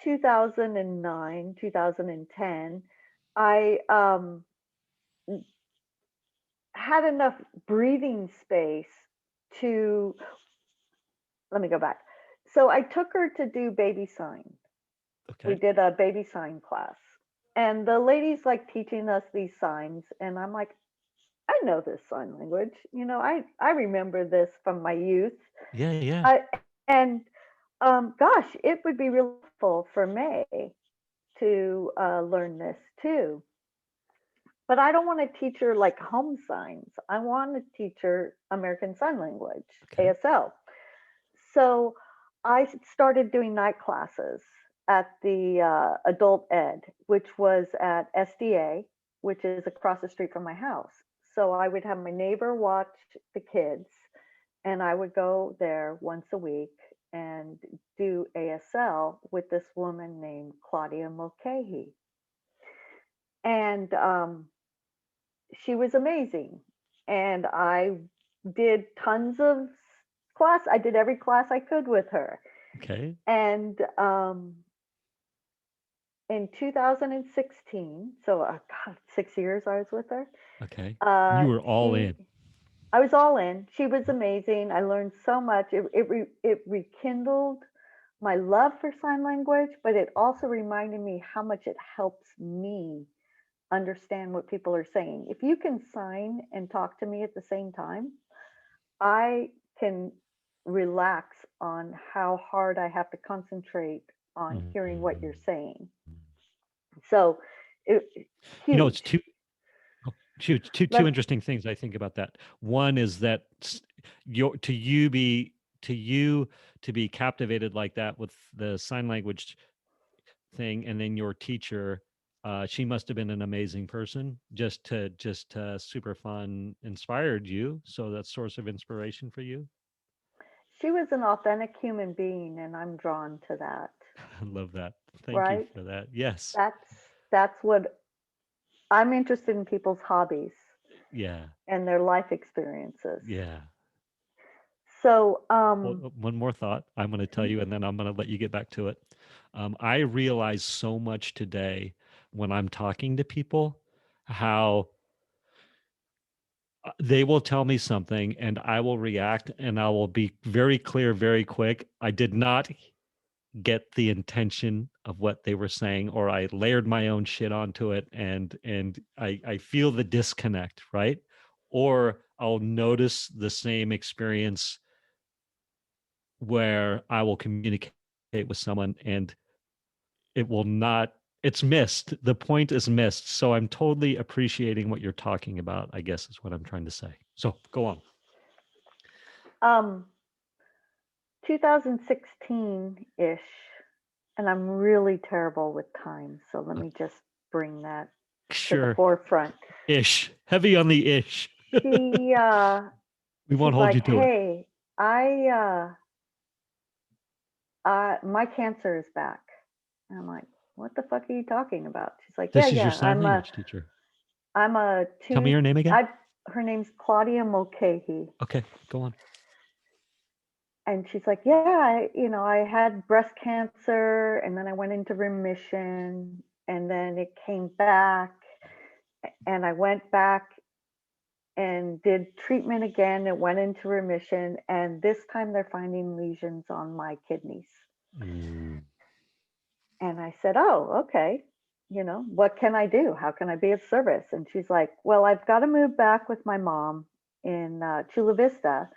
2009, 2010, I had enough breathing space to, let me go back. So I took her to do baby sign. We Okay. did a baby sign class. And the lady's like teaching us these signs. And I'm like, I know this sign language. I remember this from my youth. Yeah, yeah. And gosh, it would be really helpful for May to learn this too. But I don't want to teach her like home signs. I want to teach her American Sign Language, Okay. ASL. So I started doing night classes at the adult ed, which was at SDA, which is across the street from my house. So I would have my neighbor watch the kids, and I would go there once a week and do ASL with this woman named Claudia Mulcahy. And she was amazing. And I did tons of class. I did every class I could with her. Okay. And in 2016, so God, 6 years I was with her. Okay. Uh, You were all she, in. I was all in. She was amazing. I learned so much. It rekindled my love for sign language, but it also reminded me how much it helps me understand what people are saying. If you can sign and talk to me at the same time, I can relax on how hard I have to concentrate on hearing what you're Mhm. saying. So, It's huge. two two Let, interesting things I think about that. One is that your to you to be captivated like that with the sign language thing, and then your teacher, she must have been an amazing person, just super fun, inspired you. So that's source of inspiration for you. she was an authentic human being, and I'm drawn to that. I love that. Thank you Right? for that. Yes. That's what I'm interested in, people's hobbies Yeah. and their life experiences. Yeah. So, One more thought I'm going to tell you, and then I'm going to let you get back to it. I realize so much today when I'm talking to people how they will tell me something and I will react and I will be very clear, very quick. I did not get the intention of what they were saying, or I layered my own shit onto it, and I feel the disconnect, right? Or I'll notice the same experience where I will communicate with someone and it will not, it's missed. The point is missed. So I'm totally appreciating what you're talking about, I guess is what I'm trying to say. So go on. 2016-ish, and I'm really terrible with time, so let me just bring that to the forefront. Ish. Heavy on the ish. She we won't hold like, you to it. hey, my cancer is back. And I'm like, what the fuck are you talking about? She's like, this is your sign language teacher. I'm a Tell me your name again. Her name's Claudia Mulcahy. Okay, go on. And she's like, yeah, I had breast cancer and then I went into remission and then it came back and I went back and did treatment again. It went into remission. And this time they're finding lesions on my kidneys. Mm. And I said, oh, okay. What can I do? How can I be of service? And she's like, well, I've got to move back with my mom in Chula Vista.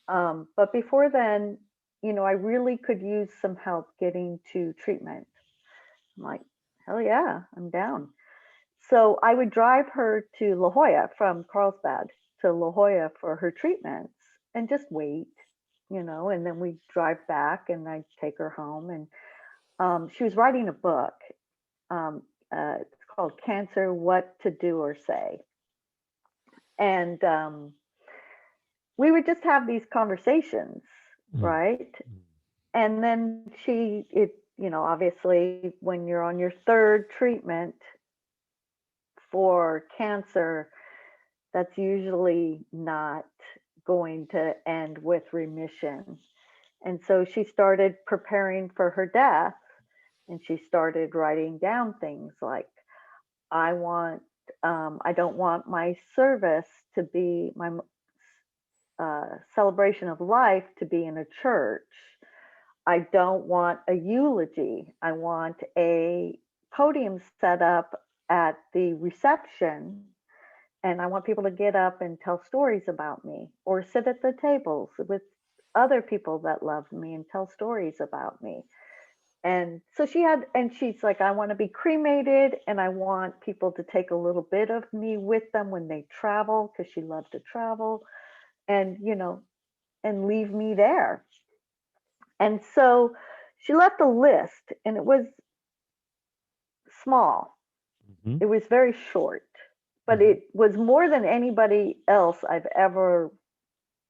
But before then, I really could use some help getting to treatment. I'm like, hell yeah, I'm down. So I would drive her to La Jolla, from Carlsbad to La Jolla for her treatments and just wait, and then we'd drive back and I'd take her home. And she was writing a book. It's called Cancer, What to Do or Say. And we would just have these conversations, right? And then obviously when you're on your third treatment for cancer, that's usually not going to end with remission. And so she started preparing for her death, and she started writing down things like, I don't want my service to be, my celebration of life to be in a church. I don't want a eulogy. I want a podium set up at the reception, and I want people to get up and tell stories about me, or sit at the tables with other people that love me and tell stories about me. And so she's like, I want to be cremated, and I want people to take a little bit of me with them when they travel, because she loved to travel, and and leave me there. And so she left a list, and it was small. Mm-hmm. It was very short, but it was more than anybody else I've ever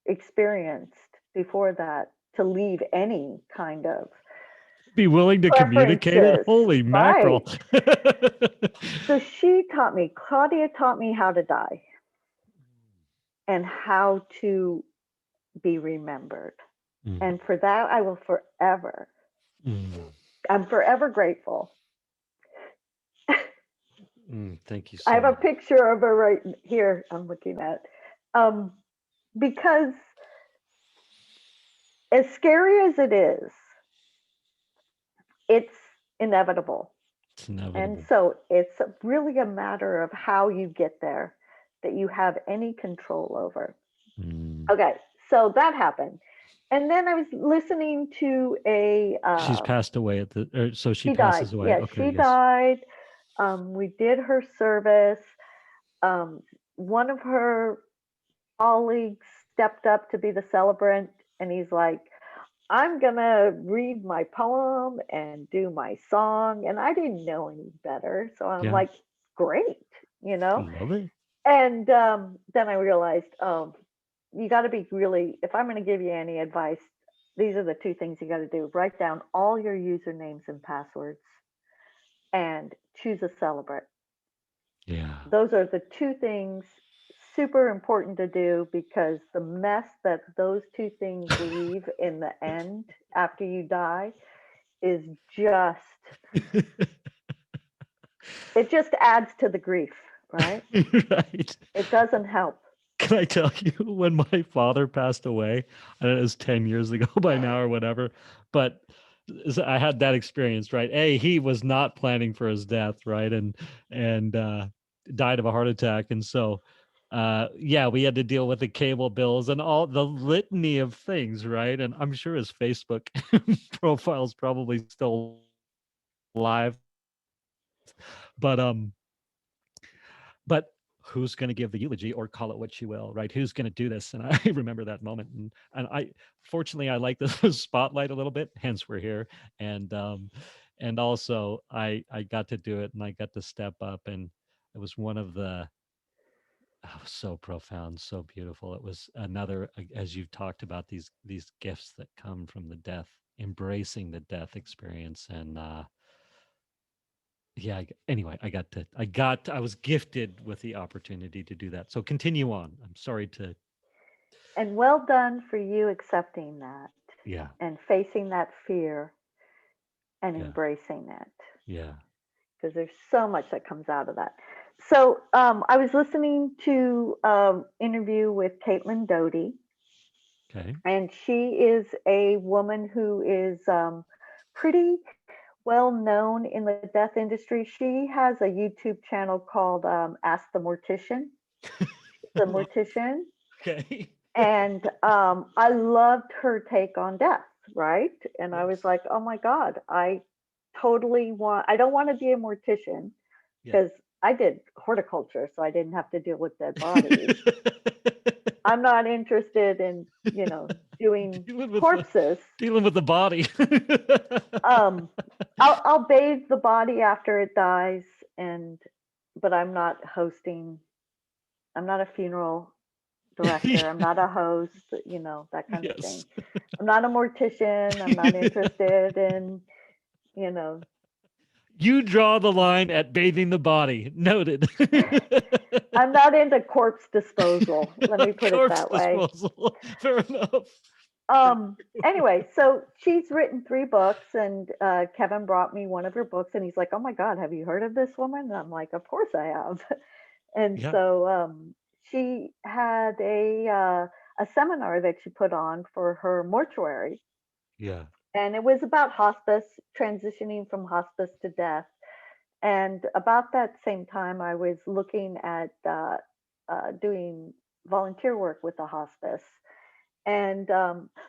experienced before that to leave any kind of be willing to communicate it. Holy mackerel. Right. So Claudia taught me how to die and how to be remembered. And for that, I will forever, I'm forever grateful. Thank you so I have much. a picture of her right here I'm looking at. Because as scary as it is, it's inevitable. It's inevitable. And so it's really a matter of how you get there that you have any control over. Okay, so that happened. And then I was listening to she's passed away so she passes died. away. Yeah, okay, she died. We did her service. One of her colleagues stepped up to be the celebrant, and he's like, I'm gonna read my poem and do my song. And I didn't know any better, so I'm like, great, I love it. And then I realized, you got to be really, if I'm going to give you any advice, these are the two things you got to do. Write down all your usernames and passwords and choose a celebrant. Yeah. Those are the two things super important to do because the mess that those two things leave in the end after you die is just, it just adds to the grief, right? Right. It doesn't help. Can I tell you when my father passed away? I don't know, it was 10 years ago by now or whatever, but I had that experience, right? He was not planning for his death, right? And died of a heart attack. And so yeah, we had to deal with the cable bills and all the litany of things, right? And I'm sure his Facebook profile is probably still live. But but who's going to give the eulogy or call it what you will, right? Who's going to do this? And I remember that moment, and I fortunately I like the spotlight a little bit, hence we're here. And also I got to do it, and I got to step up, and it was one of the, oh, so profound, so beautiful. It was another, as you've talked about, these gifts that come from the death, embracing the death experience. And yeah, anyway, I was gifted with the opportunity to do that. So continue on. I'm sorry to. And well done for you accepting that Yeah, and facing that fear and yeah, embracing it, yeah. because there's so much that comes out of that. So I was listening to interview with Caitlin Doughty, Okay. and she is a woman who is pretty well known in the death industry. She has a YouTube channel called Ask the Mortician. The Mortician. Okay. And I loved her take on death, right? And I was Yes. like, oh my God, I don't want to be a mortician Yeah. because I did horticulture, so I didn't have to deal with dead bodies. I'm not interested in, doing dealing with the corpses. dealing with the body. Um, I'll bathe the body after it dies, and but I'm not hosting. I'm not a funeral director. I'm not a host. That kind of thing. Yes. I'm not a mortician. I'm not interested in, you know, You draw the line at bathing the body. Noted. I'm not into corpse disposal. Let me put it Corpse that way. disposal. Fair enough. Anyway, so she's written 3 books, and Kevin brought me one of her books, and he's like, "Oh my God, have you heard of this woman?" And I'm like, "Of course I have." And Yeah. so she had a seminar that she put on for her mortuary, Yeah. and it was about hospice, transitioning from hospice to death. And about that same time, I was looking at doing volunteer work with the hospice. And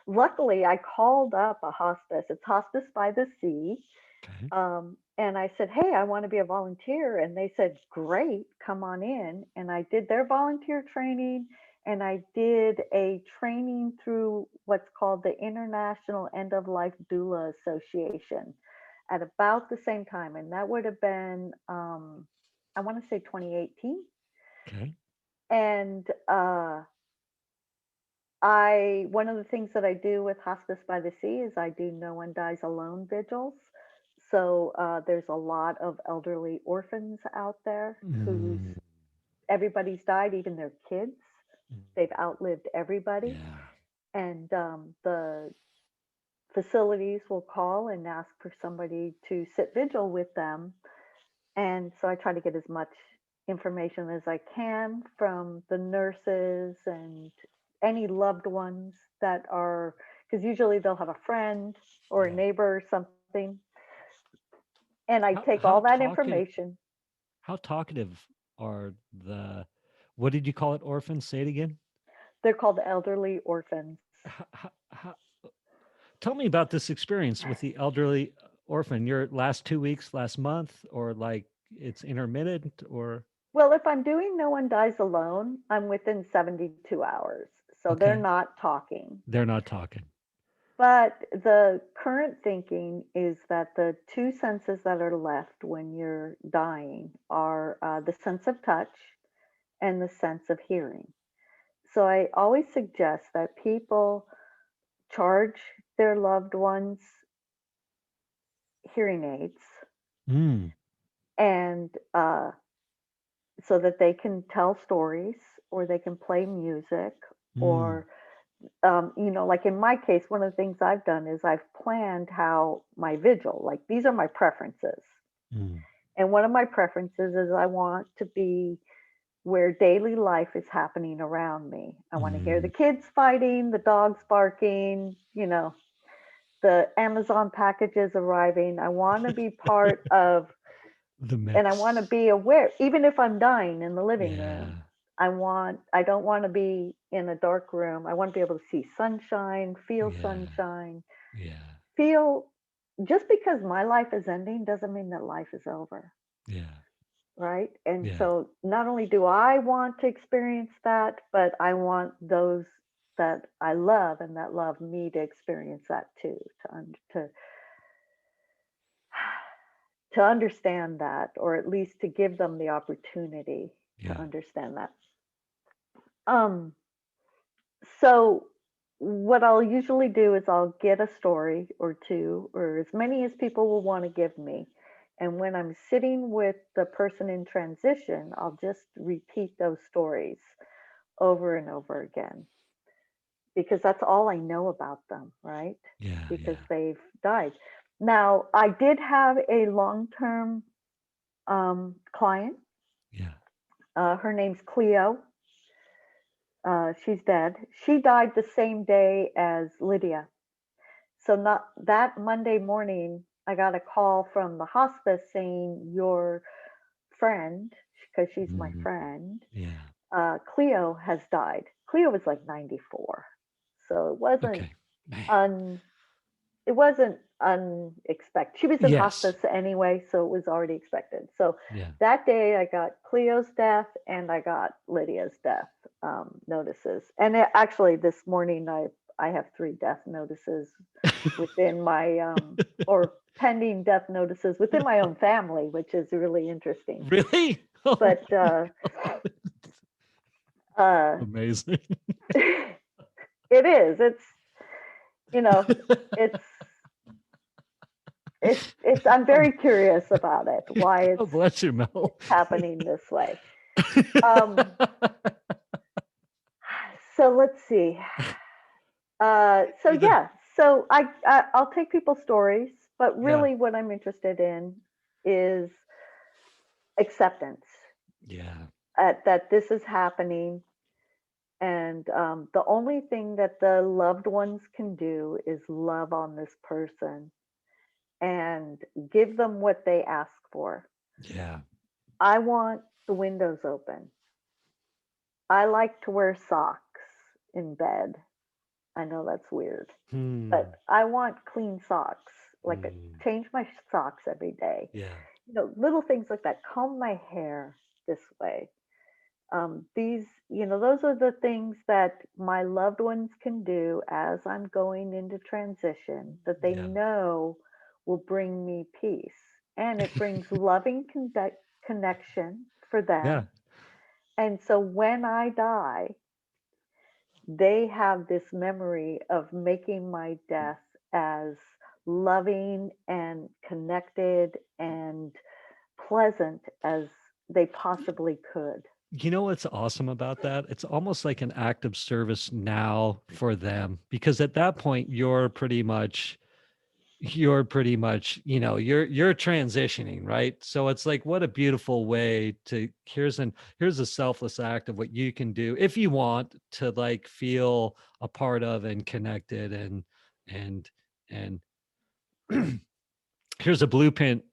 luckily, I called up a hospice. It's Hospice by the Sea. Okay. And I said, "Hey, I want to be a volunteer." And they said, "Great, come on in." And I did their volunteer training, and I did a training through what's called the International End of Life Doula Association at about the same time. And that would have been, I want to say 2018. Okay. And one of the things that I do with Hospice by the Sea is I do No One Dies Alone vigils. So there's a lot of elderly orphans out there whose Mm, everybody's died, even their kids. They've outlived everybody. yeah. And the facilities will call and ask for somebody to sit vigil with them. And so I try to get as much information as I can from the nurses and any loved ones that are, because usually they'll have a friend or a Yeah. neighbor or something. And I How take how all that talkative information. how talkative are the, what did you call it, orphans? Say it again. They're called elderly orphans. How, tell me about this experience with the elderly orphan. Your last 2 weeks, last month, or like it's intermittent, or Well, if I'm doing No One Dies Alone, I'm within 72 hours. So they're okay, not talking. they're not talking. But the current thinking is that the two senses that are left when you're dying are the sense of touch and the sense of hearing. So I always suggest that people charge their loved ones hearing aids, Mm, and so that they can tell stories or they can play music, Mm, or like in my case, one of the things I've done is I've planned how my vigil, like these are my preferences. mm, And one of my preferences is I want to be where daily life is happening around me. I want to hear the mm. kids fighting, the dogs barking, the Amazon packages arriving. I want to be part of, The and I want to mix. be aware, even if I'm dying in the living room. Yeah. I don't want to be in a dark room. I want to be able to see Yeah. sunshine, Yeah. feel, just because my life is ending doesn't mean that life is over. Yeah. Right. And Yeah. so not only do I want to experience that, but I want those that I love and that love me to experience that too, to understand that, or at least to give them the opportunity to Yeah. understand that. Um, so what I'll usually do is I'll get a story or two, or as many as people will want to give me. And when I'm sitting with the person in transition, I'll just repeat those stories over and over again because that's all I know about them, right? Yeah. Because Yeah. they've died. Now, I did have a long term client. Yeah. Her name's Cleo. She's dead. She died the same day as Lydia. So, not that Monday morning, I got a call from the hospice saying, your friend, because she's my Mm, friend, yeah. Cleo has died. Cleo was like 94. So Okay. Man. un it wasn't unexpected. She was in Yes. hospice anyway, so it was already expected. So Yeah. that day I got Cleo's death and I got Lydia's death notices. And actually this morning I have 3 death notices within my or pending death notices within my own family, which is really interesting. Really? Oh But my God. uh, Amazing. it is. You know, it's it's I'm very curious about it, why God bless you, Mel. it's happening this way. Um, so let's see. So The yeah, so I'll take people's stories, but yeah. really what I'm interested in is acceptance Yeah. that this is happening, and the only thing that the loved ones can do is love on this person and give them what they ask for. Yeah. I want the windows open. I like to wear socks in bed. I know that's weird, but Hmm. I want clean socks. Like Mm. change my socks every day. Yeah. Little things like that. Comb my hair this way. Those are the things that my loved ones can do as I'm going into transition that they Yeah. know will bring me peace. And it brings loving connection for Yeah. them. And so when I die, they have this memory of making my death as loving and connected and pleasant as they possibly could. You know what's awesome about that? It's almost like an act of service now for them because at that point you're transitioning, right? So it's like what a beautiful way to here's a selfless act of what you can do if you want to like feel a part of and connected and and here's a blueprint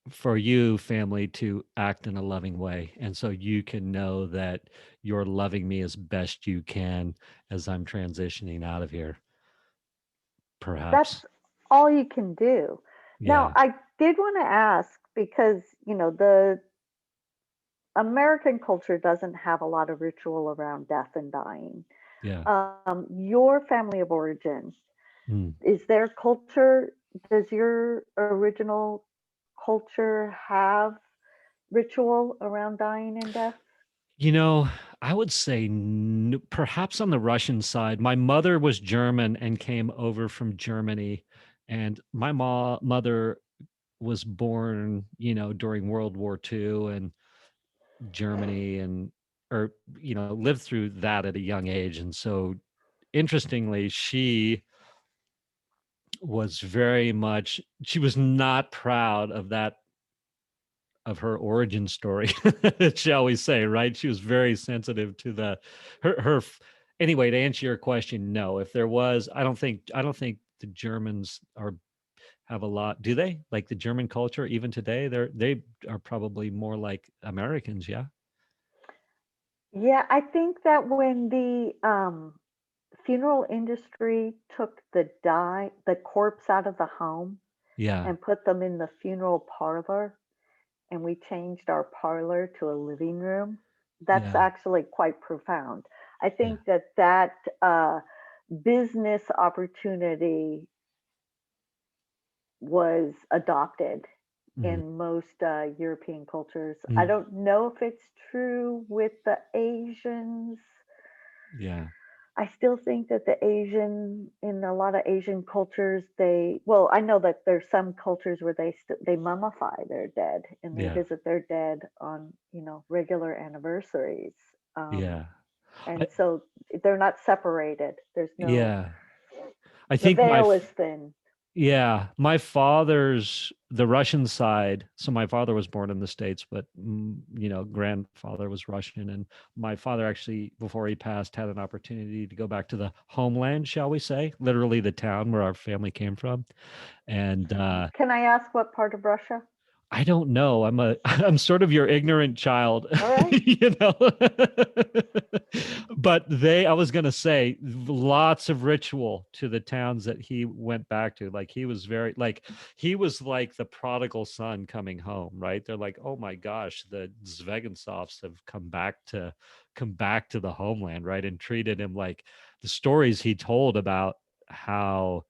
for you family to act in a loving way and so you can know that you're loving me as best you can as I'm transitioning out of here perhaps. That's all you can do. Now, Yeah. I did want to ask because, the American culture doesn't have a lot of ritual around death and dying. Yeah. Your family of origin, Mm. is their culture, does your original culture have ritual around dying and death? You know, I would say perhaps on the Russian side. My mother was German and came over from Germany, and my mother was born, during World War II and Germany, and or lived through that at a young age. And so interestingly, she was not proud of that, of her origin story, shall we say, right? She was very sensitive to her anyway. To answer your question, no. If there was, I don't think the Germans have a lot. Do they, like the German culture even today? They are probably more like Americans. Yeah. Yeah, I think that when the funeral industry took the corpse out of the home Yeah. and put them in the funeral parlor, and we changed our parlor to a living room, that's Yeah. actually quite profound. I Yeah. think that business opportunity was adopted Mhm. in most European cultures. I Mm. don't know if it's true with the Asians. Yeah. I still think that in a lot of Asian cultures, well, I know that there's some cultures where they mummify their dead and they Yeah. visit their dead on, regular anniversaries. Um, Yeah. I, and so they're not separated. yeah. I The think veil is thin. yeah, the Russian side. So my father was born in the States, but grandfather was Russian, and my father actually, before he passed, had an opportunity to go back to the homeland, shall we say, literally the town where our family came from, and Can I ask what part of Russia? I don't know. I'm sort of your ignorant child, All right. you know. But I was gonna say, lots of ritual to the towns that he went back to. Like he was like the prodigal son coming home, right? They're like, oh my gosh, the Zvegensovs have come back to the homeland, right? And treated him like the stories he told about how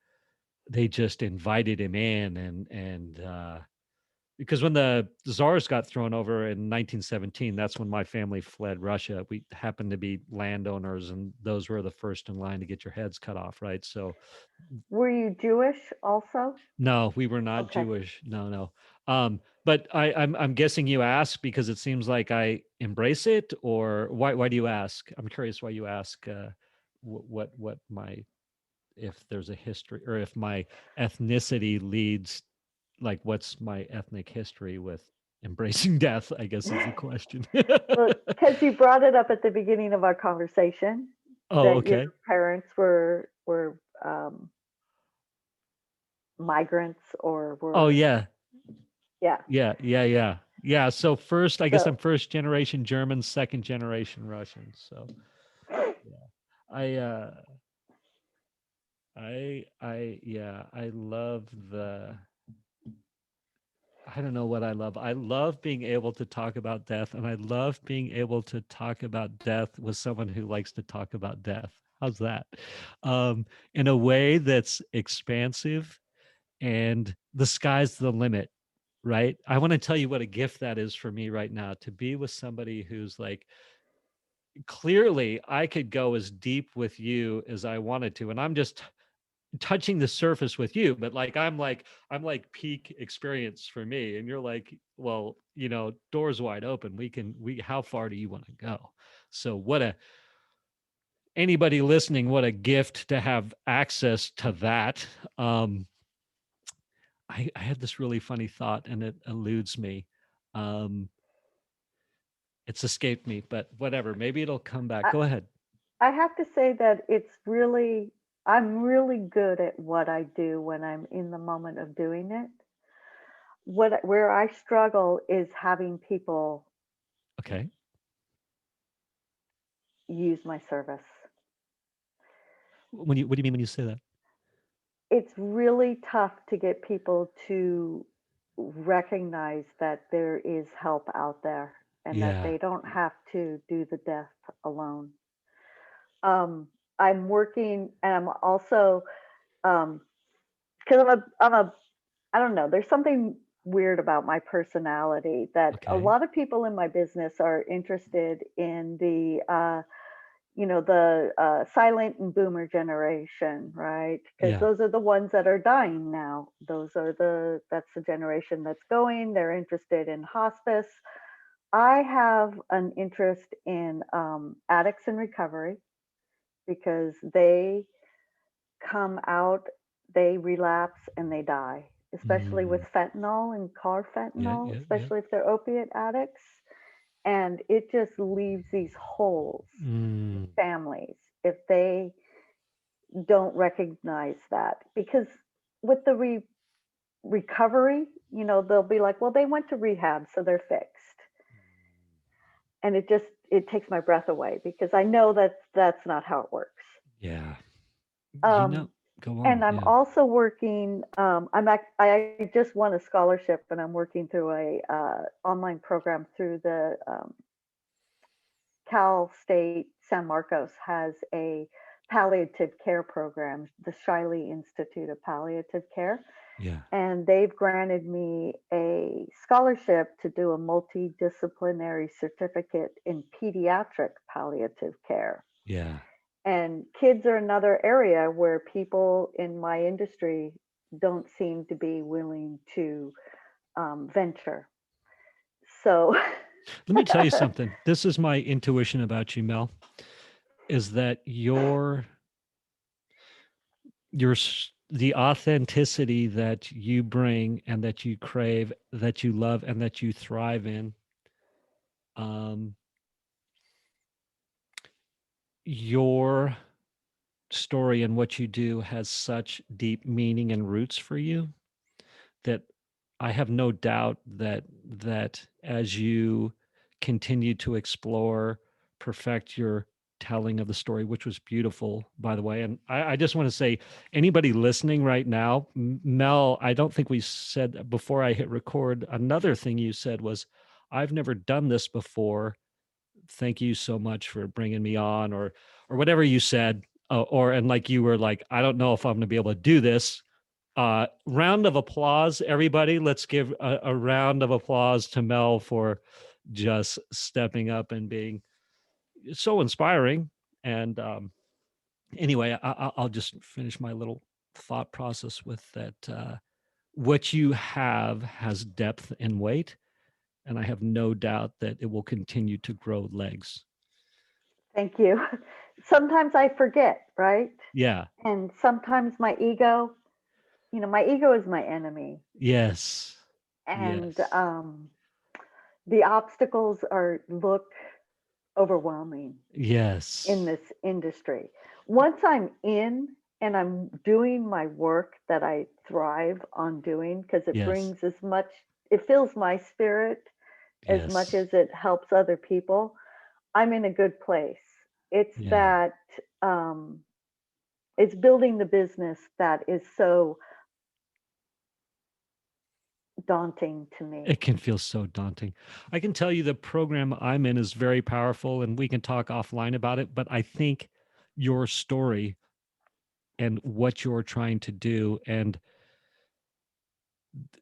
they just invited him in and because when the czars got thrown over in 1917, that's when my family fled Russia. We happened to be landowners, and those were the first in line to get your heads cut off, right? So, Were you Jewish also? no, we were not Okay. Jewish. No, no. But I'm guessing you ask because it seems like I embrace it, or why do you ask? I'm curious why you ask what my if there's a history or if my ethnicity leads, like what's my ethnic history with embracing death, I guess is the question. Well, because you brought it up at the beginning of our conversation Oh, that your okay. parents were migrants or Oh were, yeah. yeah. Yeah. So first, I guess So I'm first generation German, second generation Russian. So yeah. I I love I don't know what I love. I love being able to talk about death, and I love being able to talk about death with someone who likes to talk about death. How's that? Um, in a way that's expansive, and the sky's the limit, right? I want to tell you what a gift that is for me right now, to be with somebody who's like, clearly I could go as deep with you as I wanted to, and I'm just touching the surface with you, but I'm like peak experience for me, and you're like, well, doors wide open. We how far do you want to go? So anybody listening, what a gift to have access to that. um I had this really funny thought and it eludes me. um it's escaped me, but whatever, maybe it'll come back. I, Go ahead. I have to say that I'm really good at what I do when I'm in the moment of doing it. Where I struggle is having people Okay. use my service. What do you mean when you say that? It's really tough to get people to recognize that there is help out there and that Yeah. they don't have to do the death alone. Um, I'm working, and I'm also because I don't know. There's something weird about my personality that a Okay. lot of people in my business are interested in the silent and boomer generation, right? Because Yeah. those are the ones that are dying now. That's the generation that's going. They're interested in hospice. I have an interest in addicts in recovery because they come out, they relapse, and they die, especially with Mm, fentanyl and yeah, carfentanil, yeah, yeah. especially if they're opiate addicts. And it just leaves these holes in Mm, families if they don't recognize that. Because with the recovery, they'll be like, well, they went to rehab, so they're fixed. And it takes my breath away because I know that that's not how it works. yeah. Um, Go and on. I'm Yeah. also working. I just won a scholarship, and I'm working through a online program through the Cal State San Marcos has a palliative care program, the Shiley Institute of Palliative Care, Yeah. and they've granted me a scholarship to do a multidisciplinary certificate in pediatric palliative care. Yeah. And kids are another area where people in my industry don't seem to be willing to venture. So, Let me tell you something. This is my intuition about you, Mel, is that the authenticity that you bring and that you crave, that you love and that you thrive in, um, your story and what you do has such deep meaning and roots for you that I have no doubt that as you continue to explore, perfect your telling of the story, which was beautiful, by the way. And I just want to say, anybody listening right now, Mel, I don't think we said before I hit record. Another thing you said was, "I've never done this before. Thank you so much for bringing me on," or whatever you said. Or and like you were like, "I don't know if I'm going to be able to do this." Round of applause, everybody. Let's give a round of applause to Mel for just stepping up and being so inspiring. And anyway, I'll just finish my little thought process with that. What you have has depth and weight, and I have no doubt that it will continue to grow legs. thank you. Sometimes I forget, right? Yeah. And sometimes my ego is my enemy. Yes. And Yes. the obstacles look overwhelming in Yes. this industry. Once I'm in and I'm doing my work that I thrive on doing because it Yes. brings it fills my spirit as much Yes. as it helps other people, I'm in a good place. It's Yeah. that um, it's building the business that is so daunting to me. It can feel so daunting. I can tell you the program I'm in is very powerful and we can talk offline about it, but I think your story and what you're trying to do and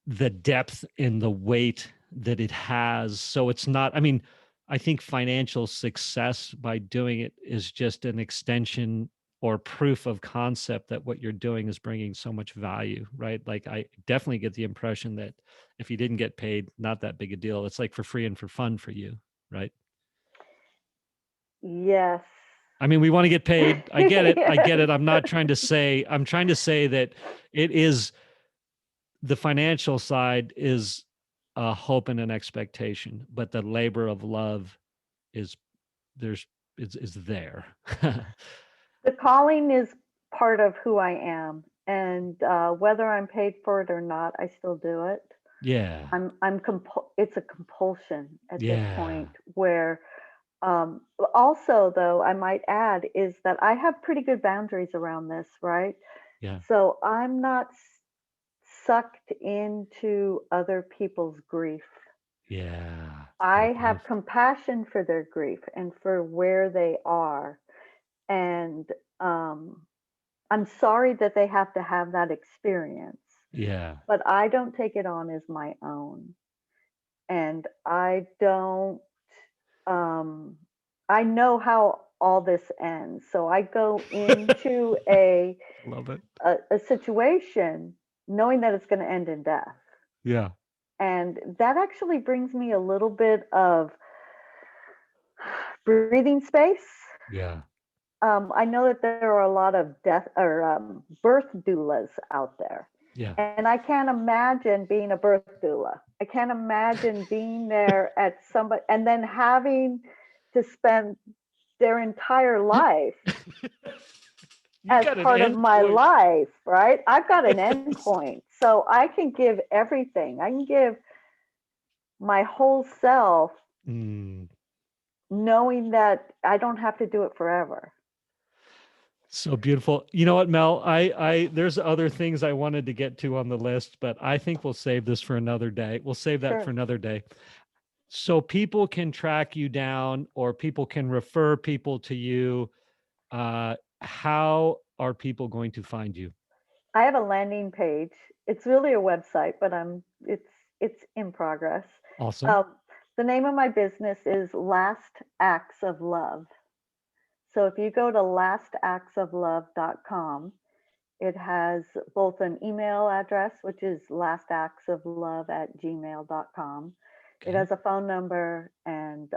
the depth and the weight that it has. So it's not, I mean, I think financial success by doing it is just an extension or proof of concept that what you're doing is bringing so much value, right? Like I definitely get the impression that if you didn't get paid, not that big a deal. It's like for free and for fun for you, right? Yes. I mean, we want to get paid. I get it. I get Yes. it. I'm trying to say that it is the financial side is a hope and an expectation, but the labor of love is there's is there. The calling is part of who I am, and whether I'm paid for it or not, I still do it. Yeah. It's a compulsion at this Yeah. point where um, also though I might add is that I have pretty good boundaries around this, right? Yeah. So I'm not sucked into other people's grief. Yeah. I I have love compassion for their grief and for where they are, and um, I'm sorry that they have to have that experience, yeah. but I don't take it on as my own. And I don't, um, I know how all this ends. So I go into Love it. a situation knowing that it's going to end in death. Yeah. And that actually brings me a little bit of breathing space. Yeah. I know that there are a lot of death or birth doulas out there. Yeah. And I can't imagine being a birth doula. I can't imagine being there at somebody and then having to spend their entire life You as got an part of end my point. life, right? I've got an end Yes. point. So I can give everything. I can give my whole self Mm, knowing that I don't have to do it forever. so beautiful. You know what, Mel? There's other things I wanted to get to on the list, but I think we'll save this for another day. We'll save that for Sure. another day. So people can track you down, or people can refer people to you. How are people going to find you? I have a landing page. It's really a website, but it's in progress. Awesome. Um, the name of my business is Last Acts of Love. So if you go to lastactsoflove.com, it has both an email address, which is lastactsoflove@gmail.com. It Okay. has a phone number, and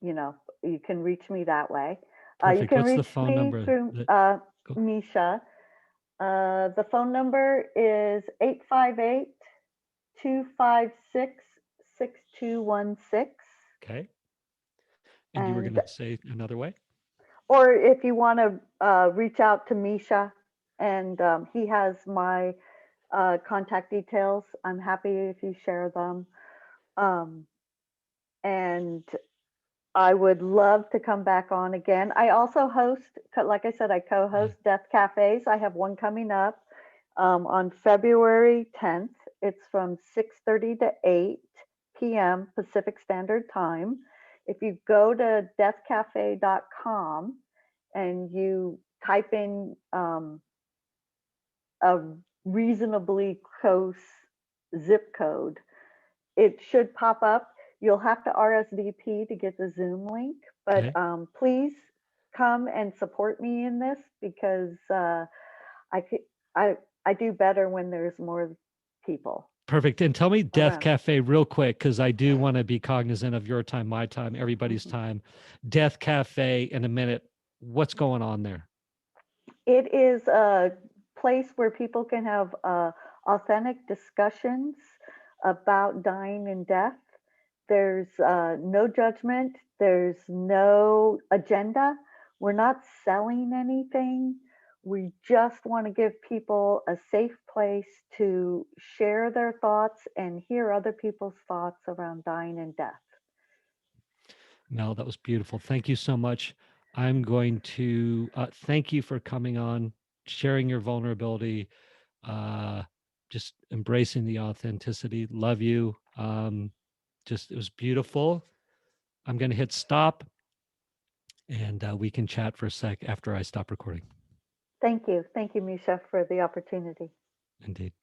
you know, you can reach me that way. You Perfect. can What's the reach phone me number? through Go. Misha. The phone number is 858 256 6216. Okay. And you were going And to say another way? or if you want to reach out to Misha, and he has my contact details. I'm happy if you share them. Um, and I would love to come back on again. I also host, like I said, I Yeah. co-host Death Cafes. I have one coming up on February 10th. It's from 6:30 to 8 p.m. Pacific Standard Time. If you go to deathcafe.com and you type in a reasonably close zip code, it should pop up. You'll have to RSVP to get the Zoom link, but Okay. please come and support me in this because I, I I do better when there's more people Perfect. And tell me Death around. Cafe real quick, because I do want to be cognizant of your time, my time, everybody's Mhm. time. Death Cafe in a minute. What's going on there? It is a place where people can have authentic discussions about dying and death. There's no judgment, there's no agenda. We're not selling anything. We just want to give people a safe place to share their thoughts and hear other people's thoughts around dying and death. Mel, that was beautiful. Thank you so much. I'm going to thank you for coming on, sharing your vulnerability, uh, just embracing the authenticity. Love you. Just, it was beautiful. I'm going to hit stop, and we can chat for a sec after I stop recording. Thank you. Thank you, Misha, for the opportunity. Indeed.